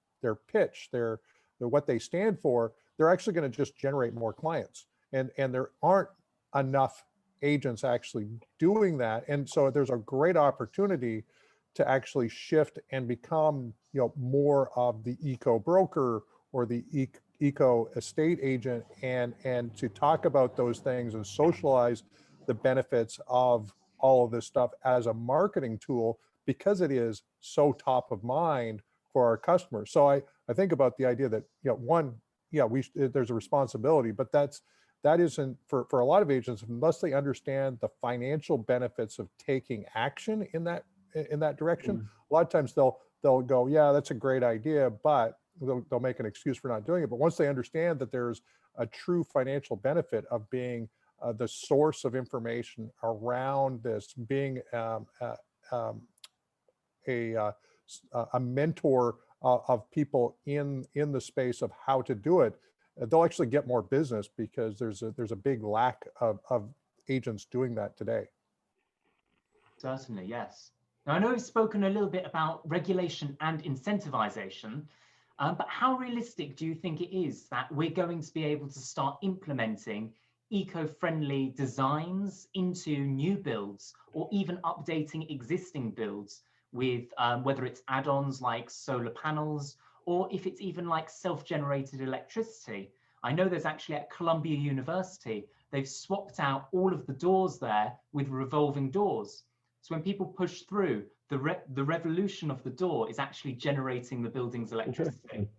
Speaker 6: pitch, their what they stand for, they're actually going to just generate more clients, and there aren't enough agents actually doing that. And so there's a great opportunity to actually shift and become more of the eco broker or the eco estate agent, and to talk about those things and socialize the benefits of all of this stuff as a marketing tool, because it is so top of mind for our customers. So I think about the idea that one, yeah, there's a responsibility, but that isn't for a lot of agents, unless they understand the financial benefits of taking action in that direction. A lot of times they'll go, yeah, that's a great idea, but they'll make an excuse for not doing it. But once they understand that there's a true financial benefit of being the source of information around this, being a mentor of people in the space of how to do it, they'll actually get more business, because there's a big lack of agents doing that today.
Speaker 1: Certainly, yes. Now, I know we've spoken a little bit about regulation and incentivization, but how realistic do you think it is that we're going to be able to start implementing eco-friendly designs into new builds, or even updating existing builds with whether it's add-ons like solar panels, or if it's even like self-generated electricity? I know there's actually at Columbia University, they've swapped out all of the doors there with revolving doors. So when people push through, the revolution of the door is actually generating the building's electricity.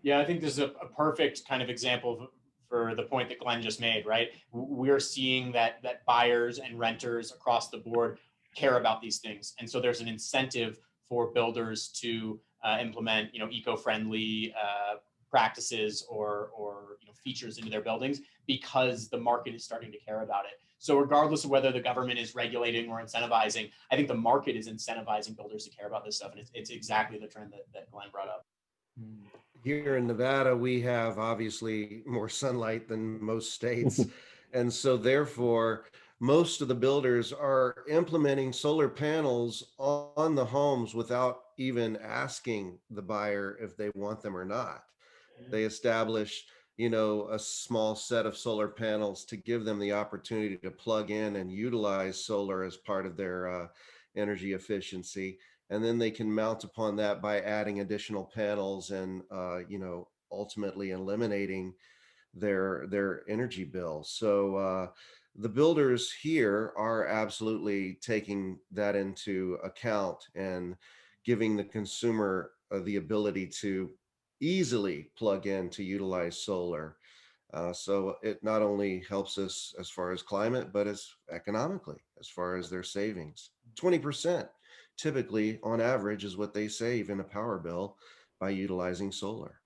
Speaker 4: Yeah, I think this is a perfect kind of example for the point that Glenn just made, right? We're seeing that buyers and renters across the board care about these things. And so there's an incentive for builders to implement, eco-friendly practices or features into their buildings, because the market is starting to care about it. So regardless of whether the government is regulating or incentivizing, I think the market is incentivizing builders to care about this stuff. And it's exactly the trend that Glenn brought up.
Speaker 7: Here in Nevada, we have obviously more sunlight than most states. And so therefore, most of the builders are implementing solar panels on the homes without even asking the buyer if they want them or not. They establish, a small set of solar panels to give them the opportunity to plug in and utilize solar as part of their energy efficiency. And then they can mount upon that by adding additional panels and, ultimately eliminating their energy bill. So the builders here are absolutely taking that into account and giving the consumer the ability to easily plug in to utilize solar. So it not only helps us as far as climate, but as economically, as far as their savings. 20% typically on average is what they save in a power bill by utilizing solar.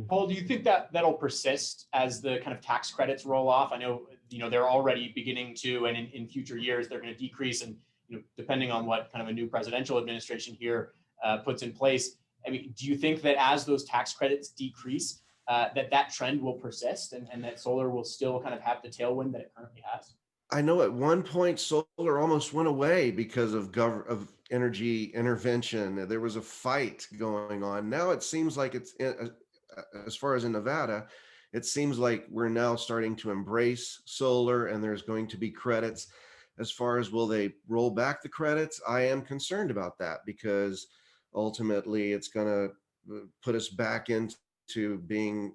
Speaker 4: Paul, do you think that that'll persist as the kind of tax credits roll off? I know, they're already beginning to, and in future years, they're going to decrease. And, depending on what kind of a new presidential administration here puts in place, I mean, do you think that as those tax credits decrease, that trend will persist and that solar will still kind of have the tailwind that it currently has?
Speaker 7: I know at one point solar almost went away because of energy intervention. There was a fight going on. Now it seems like it's, as far as in Nevada, it seems like we're now starting to embrace solar, and there's going to be credits. As far as will they roll back the credits, I am concerned about that, because ultimately it's going to put us back into being,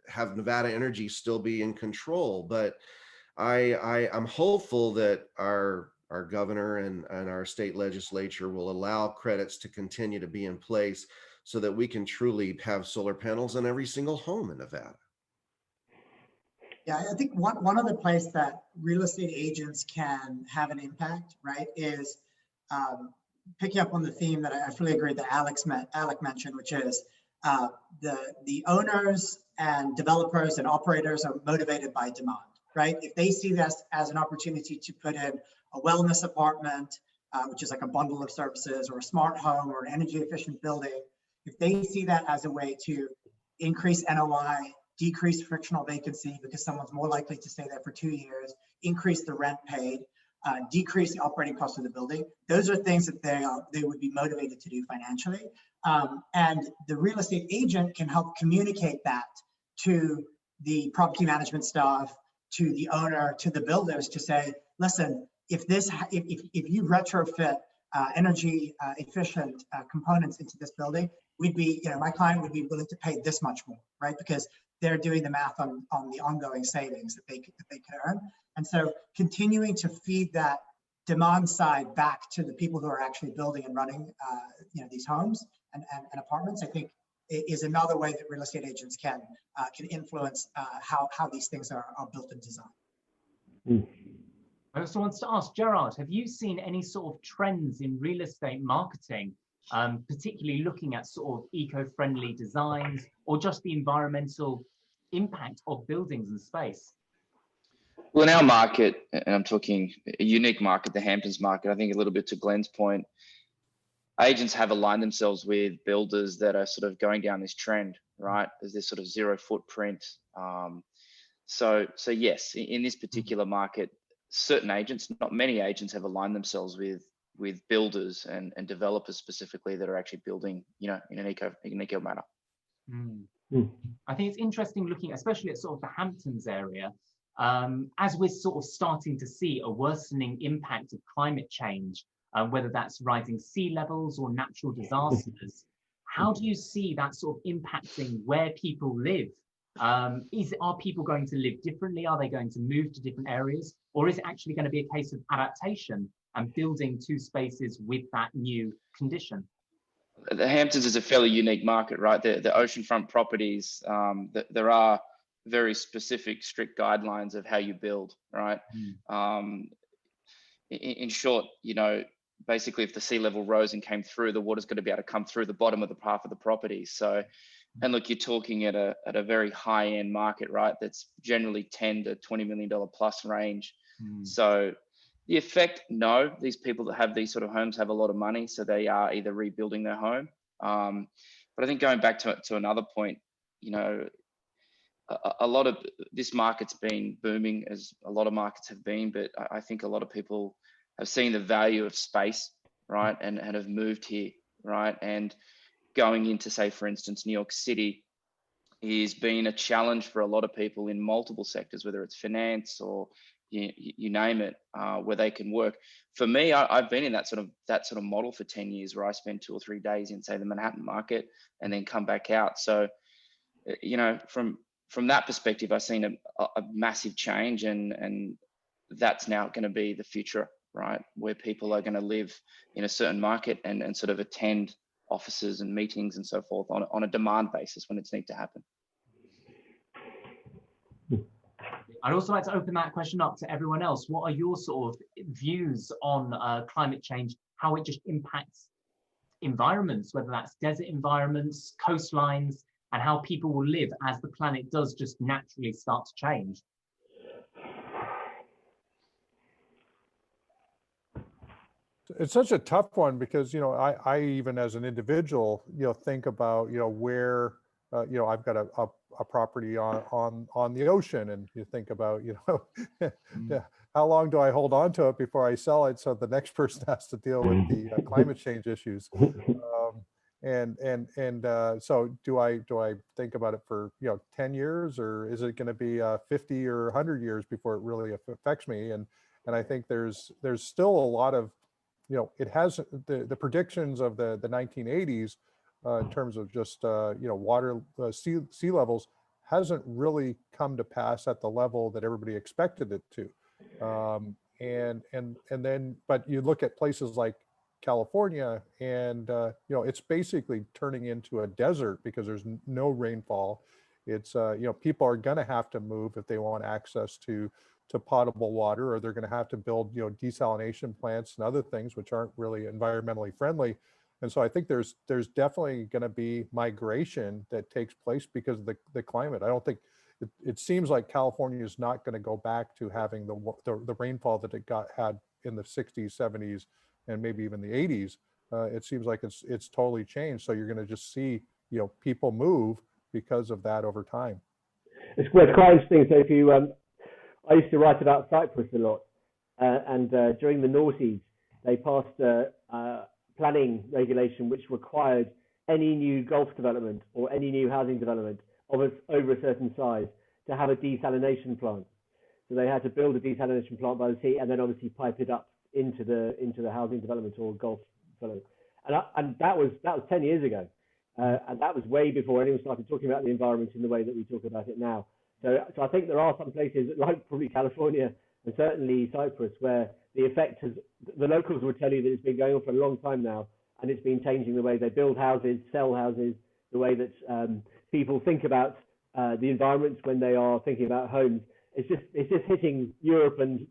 Speaker 7: have Nevada Energy still be in control. But I'm hopeful that our governor and our state legislature will allow credits to continue to be in place so that we can truly have solar panels in every single home in Nevada.
Speaker 3: Yeah, I think one other place that real estate agents can have an impact, right, is picking up on the theme that I fully agree that Alec mentioned, which is the owners and developers and operators are motivated by demand, right? If they see this as an opportunity to put in a wellness apartment, which is like a bundle of services, or a smart home, or an energy efficient building, if they see that as a way to increase NOI, decrease frictional vacancy because someone's more likely to stay there for 2 years, increase the rent paid, decrease the operating cost of the building, those are things that they would be motivated to do financially. And the real estate agent can help communicate that to the property management staff, to the owner, to the builders, to say, listen, if you retrofit energy efficient components into this building, we'd be, my client would be willing to pay this much more, right? Because they're doing the math on the ongoing savings that they could earn. And so continuing to feed that demand side back to the people who are actually building and running these homes and apartments, I think is another way that real estate agents can influence how these things are built and designed.
Speaker 2: Mm.
Speaker 1: I also wanted to ask Gerard, have you seen any sort of trends in real estate marketing, particularly looking at sort of eco-friendly designs or just the environmental impact of buildings and space?
Speaker 8: Well, in our market, and I'm talking a unique market, the Hamptons market, I think a little bit to Glenn's point, agents have aligned themselves with builders that are sort of going down this trend, right? There's this sort of zero footprint. So yes, in this particular market, certain agents, not many agents, have aligned themselves with builders and developers specifically that are actually building, in an eco manner.
Speaker 1: Mm. Mm. I think it's interesting looking, especially at sort of the Hamptons area, as we're sort of starting to see a worsening impact of climate change, whether that's rising sea levels or natural disasters. How do you see that sort of impacting where people live? Are people going to live differently? Are they going to move to different areas? Or is it actually going to be a case of adaptation and building two spaces with that new condition?
Speaker 8: The Hamptons is a fairly unique market, right? The oceanfront properties, there are very specific, strict guidelines of how you build, right? In short, basically if the sea level rose and came through, the water's going to be able to come through the bottom of the half of the property. So, and look, you're talking at a very high end market, right? That's generally $10 to $20 million plus range. So the effect, no, these people that have these sort of homes have a lot of money, so they are either rebuilding their home. But I think going back to another point, a lot of this market's been booming, as a lot of markets have been, but I think a lot of people have seen the value of space, right? And have moved here, right? And going into, say, for instance, New York City is been a challenge for a lot of people in multiple sectors, whether it's finance or you name it, where they can work. For me, I've been in that sort of model for 10 years, where I spend 2 or 3 days in, say, the Manhattan market and then come back out. So, from that perspective, I've seen a massive change, and that's now going to be the future, right? Where people are going to live in a certain market and sort of attend offices and meetings and so forth on a demand basis when it's need to happen.
Speaker 1: I'd also like to open that question up to everyone else. What are your sort of views on climate change, how it just impacts environments, whether that's desert environments, coastlines, and how people will live as the planet does just naturally start to change?
Speaker 6: It's such a tough one because, I even as an individual, think about, where, I've got a property on the ocean, and you think about, how long do I hold on to it before I sell it so the next person has to deal with the climate change issues? So do I think about it for 10 years, or is it going to be 50 or 100 years before it really affects me? And I think there's still a lot of, it has the predictions of the 1980s in terms of just water sea levels hasn't really come to pass at the level that everybody expected it to. But you look at places like California, and it's basically turning into a desert because there's no rainfall. It's people are going to have to move if they want access to potable water, or they're going to have to build desalination plants and other things which aren't really environmentally friendly. And so I think there's definitely going to be migration that takes place because of the climate. I don't think it seems like California is not going to go back to having the rainfall that it had in the 60s, 70s, and maybe even the 80s. It seems like it's totally changed. So you're going to just see people move because of that over time.
Speaker 2: It's quite interesting. So if you, I used to write about Cyprus a lot, and during the noughties, they passed a planning regulation which required any new golf development or any new housing development over a certain size to have a desalination plant. So they had to build a desalination plant by the sea and then obviously pipe it up into the housing development or golf development. And that was 10 years ago. And that was way before anyone started talking about the environment in the way that we talk about it now. So I think there are some places like probably California and certainly Cyprus where the effect the locals would tell you that it's been going on for a long time now, and it's been changing the way they build houses, sell houses, the way that people think about the environments when they are thinking about homes. It's just hitting Europe and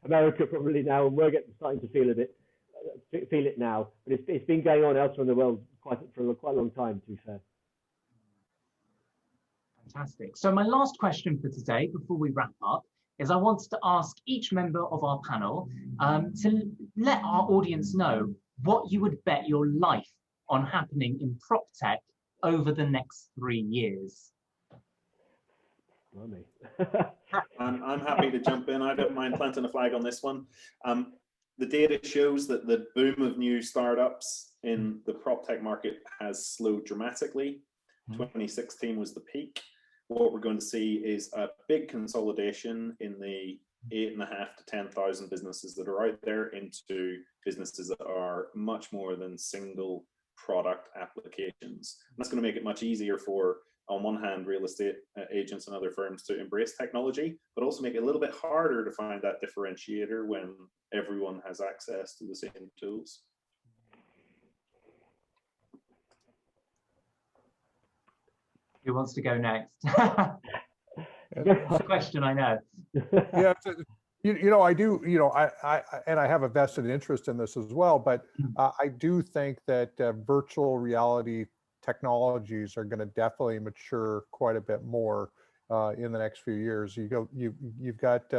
Speaker 2: America probably now, and we're starting to feel it now. But it's been going on elsewhere in the world for quite a long time, to be fair.
Speaker 1: Fantastic. So my last question for today, before we wrap up, is I wanted to ask each member of our panel to let our audience know what you would bet your life on happening in proptech over the next 3 years.
Speaker 5: I'm happy to jump in. I don't mind planting a flag on this one. The data shows that the boom of new startups in the proptech market has slowed dramatically. 2016 was the peak. What we're going to see is a big consolidation in the 8,500 to 10,000 businesses that are out there into businesses that are much more than single product applications. And that's going to make it much easier for, on one hand, real estate agents and other firms to embrace technology, but also make it a little bit harder to find that differentiator when everyone has access to the same tools.
Speaker 1: Who wants to go next? It's a question, I know.
Speaker 6: Yeah, I do, and I have a vested interest in this as well, but I do think that virtual reality technologies are going to definitely mature quite a bit more in the next few years. You've got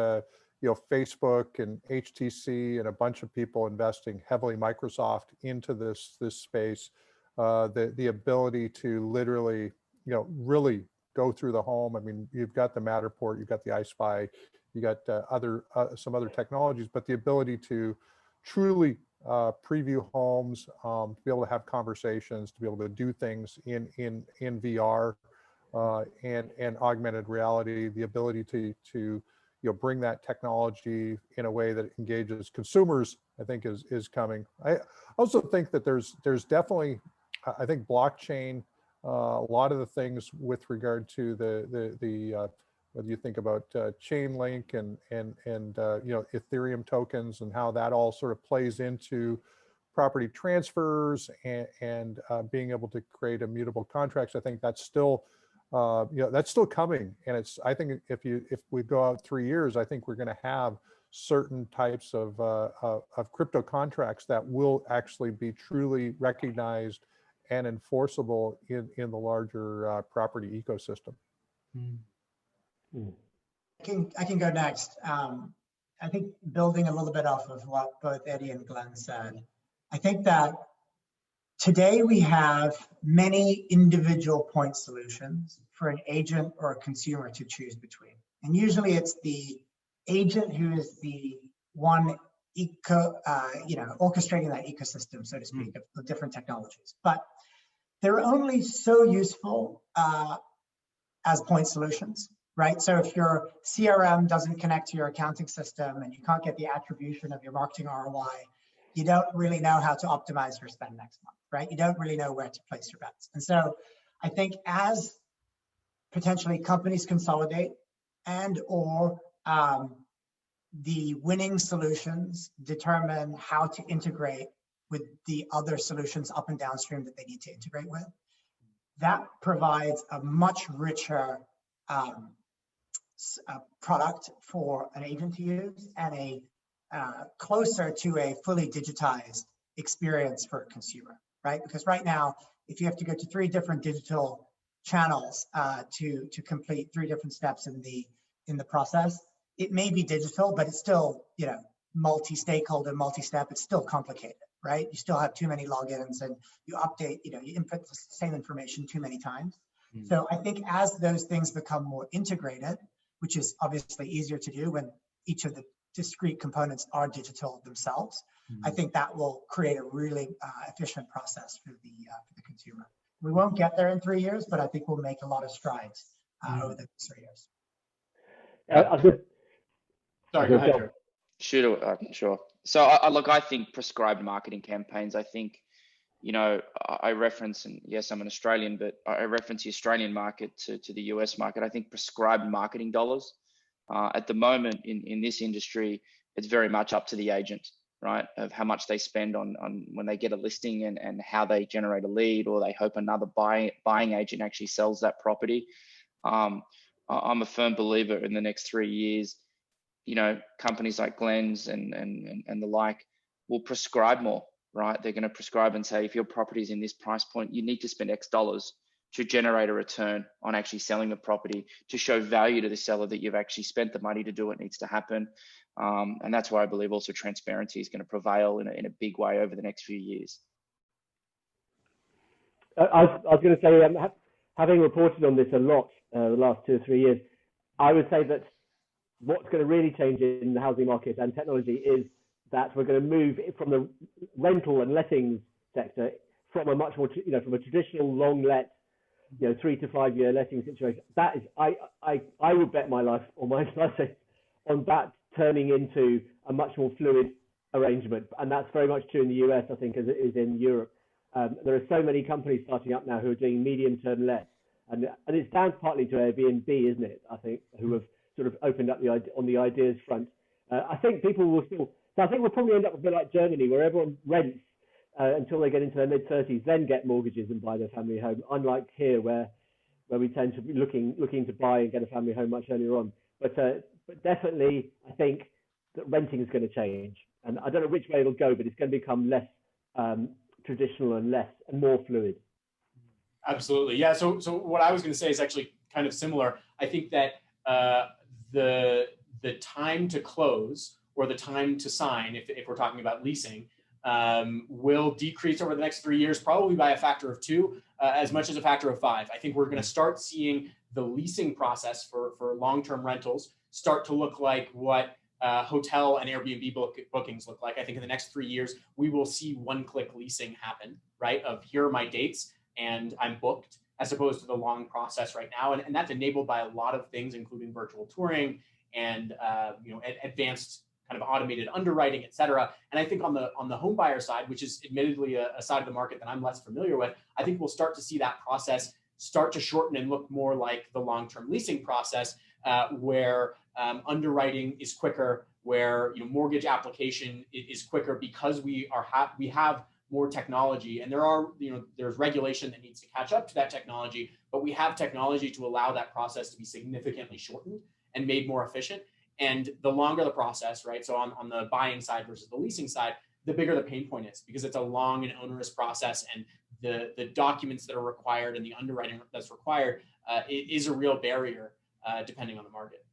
Speaker 6: Facebook and HTC and a bunch of people investing heavily, Microsoft, into this space. The ability to literally really go through the home. I mean, you've got the Matterport, you've got the iSpy, you got some other technologies, but the ability to truly preview homes, to be able to have conversations, to be able to do things in VR and augmented reality, the ability to bring that technology in a way that engages consumers, I think is coming. I also think that there's definitely, I think blockchain, a lot of the things with regard to the whether you think about chain link and Ethereum tokens and how that all sort of plays into property transfers and being able to create immutable contracts. I think that's still that's still coming, and I think if we go out 3 years, I think we're going to have certain types of crypto contracts that will actually be truly recognized and enforceable in the larger property ecosystem.
Speaker 3: I can go next. I think building a little bit off of what both Eddie and Glenn said, I think that today we have many individual point solutions for an agent or a consumer to choose between. And usually it's the agent who is the one orchestrating that ecosystem, so to speak, of different technologies. But they're only so useful as point solutions, right? So if your CRM doesn't connect to your accounting system and you can't get the attribution of your marketing ROI, you don't really know how to optimize your spend next month, right? You don't really know where to place your bets. And so I think as potentially companies consolidate and or the winning solutions determine how to integrate with the other solutions up and downstream that they need to integrate with, that provides a much richer product for an agent to use and a closer to a fully digitized experience for a consumer, right? Because right now, if you have to go to 3 different digital channels to complete 3 different steps in the process, it may be digital, but it's still multi-stakeholder, multi-step. It's still complicated, right? You still have too many logins and you update, you input the same information too many times. So I think as those things become more integrated, which is obviously easier to do when each of the discrete components are digital themselves, I think that will create a really efficient process for the consumer. We won't get there in 3 years, but I think we'll make a lot of strides over the next 3 years.
Speaker 4: Sorry, go ahead, Gerard.
Speaker 8: Sure. So look, I think prescribed marketing campaigns, I think, I reference, and yes, I'm an Australian, but I reference the Australian market to the US market. I think prescribed marketing dollars at the moment in this industry, it's very much up to the agent. right? Of how much they spend on when they get a listing and how they generate a lead, or they hope another buying agent actually sells that property. I'm a firm believer in the next 3 years, you know, companies like Glenn's and the like will prescribe more, right? They're going to prescribe and say, if your property is in this price point, you need to spend X dollars to generate a return on actually selling the property, to show value to the seller that you've actually spent the money to do what needs to happen. And that's why I believe also transparency is going to prevail in a big way over the next few years.
Speaker 2: I was going to say, having reported on this a lot the last 2 or 3 years, I would say that what's going to really change in the housing market and technology is that we're going to move from the rental and lettings sector from a much more, you know, from a traditional long let, you know, 3 to 5 year letting situation. That is, I would bet my life or my life on that turning into a much more fluid arrangement, and that's very much true in the US, I think, as it is in Europe. There are so many companies starting up now who are doing medium-term let, and it's down partly to Airbnb, isn't it? I think, who have sort of opened up on the ideas front. I think people will still. So I think we'll probably end up a bit like Germany, where everyone rents until they get into their mid-30s, then get mortgages and buy their family home. Unlike here, where we tend to be looking to buy and get a family home much earlier on. But definitely, I think that renting is going to change, and I don't know which way it'll go, but it's going to become less traditional and more fluid.
Speaker 4: Absolutely, yeah. So what I was going to say is actually kind of similar. I think that the time to close or the time to sign, if we're talking about leasing, will decrease over the next 3 years, probably by a factor of 2, as much as a factor of 5. I think we're going to start seeing the leasing process for long-term rentals start to look like what hotel and Airbnb bookings look like. I think in the next 3 years, we will see one-click leasing happen, right? Of here are my dates and I'm booked, as opposed to the long process right now. And that's enabled by a lot of things, including virtual touring and advanced kind of automated underwriting, et cetera. And I think on the home buyer side, which is admittedly a side of the market that I'm less familiar with, I think we'll start to see that process start to shorten and look more like the long-term leasing process, where underwriting is quicker, where mortgage application is quicker, because we have more technology, and there's regulation that needs to catch up to that technology, but we have technology to allow that process to be significantly shortened and made more efficient. And the longer the process, right? So on the buying side versus the leasing side, the bigger the pain point is, because it's a long and onerous process, and the documents that are required and the underwriting that's required is a real barrier depending on the market.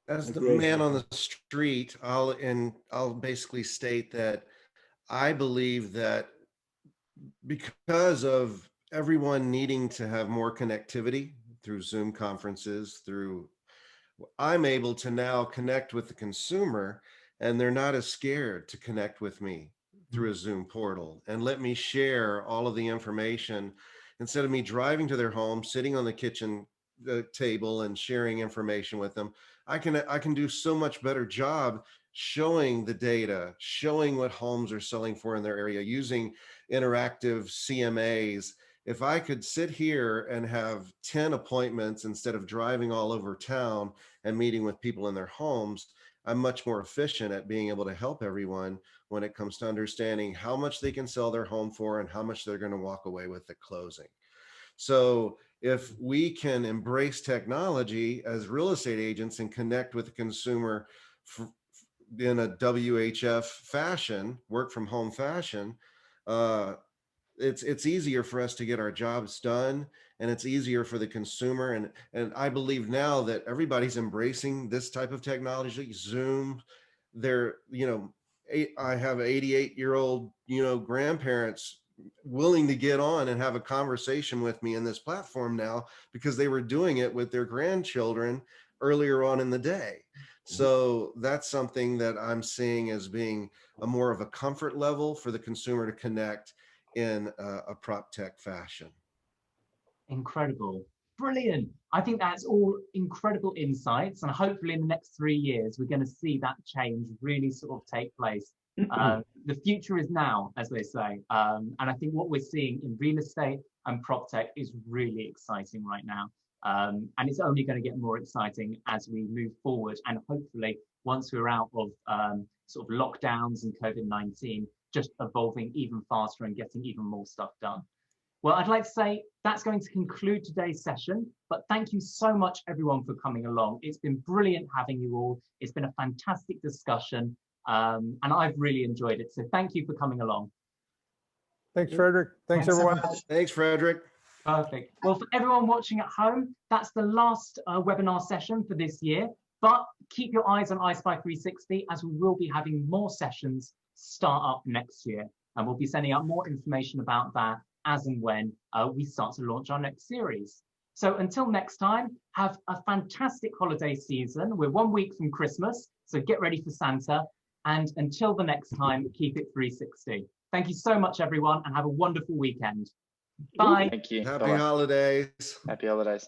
Speaker 7: As the man on the street, I'll basically state that I believe that because of everyone needing to have more connectivity through Zoom conferences, I'm able to now connect with the consumer, and they're not as scared to connect with me through a Zoom portal and let me share all of the information instead of me driving to their home, sitting on the kitchen table and sharing information with them. I can do so much better job showing the data, showing what homes are selling for in their area, using interactive CMAs. If I could sit here and have 10 appointments instead of driving all over town and meeting with people in their homes, I'm much more efficient at being able to help everyone when it comes to understanding how much they can sell their home for and how much they're going to walk away with at closing. So if we can embrace technology as real estate agents and connect with the consumer in a WHF fashion, work from home fashion, it's easier for us to get our jobs done, and it's easier for the consumer. And I believe now that everybody's embracing this type of technology, Zoom. I have 88-year-old, grandparents willing to get on and have a conversation with me in this platform now because they were doing it with their grandchildren earlier on in the day. So that's something that I'm seeing as being a more of a comfort level for the consumer to connect in a prop tech fashion.
Speaker 1: Incredible. Brilliant. I think that's all incredible insights, and hopefully in the next 3 years, we're going to see that change really sort of take place. The future is now, as they say. And I think what we're seeing in real estate and prop tech is really exciting right now. And it's only going to get more exciting as we move forward. And hopefully, once we're out of sort of lockdowns and COVID-19 just evolving even faster and getting even more stuff done. Well, I'd like to say that's going to conclude today's session, but thank you so much everyone for coming along. It's been brilliant having you all. It's been a fantastic discussion, and I've really enjoyed it. So thank you for coming along.
Speaker 6: Thanks, Frederick. Thanks everyone.
Speaker 7: Thanks, Frederick.
Speaker 1: Perfect. Well, for everyone watching at home, that's the last webinar session for this year, but keep your eyes on iSpy 360 as we will be having more sessions start up next year. And we'll be sending out more information about that as and when we start to launch our next series. So until next time, have a fantastic holiday season. We're 1 week from Christmas, so get ready for Santa. And until the next time, keep it 360. Thank you so much, everyone, and have a wonderful weekend. Bye.
Speaker 8: Thank you.
Speaker 7: Happy holidays.
Speaker 8: Happy holidays.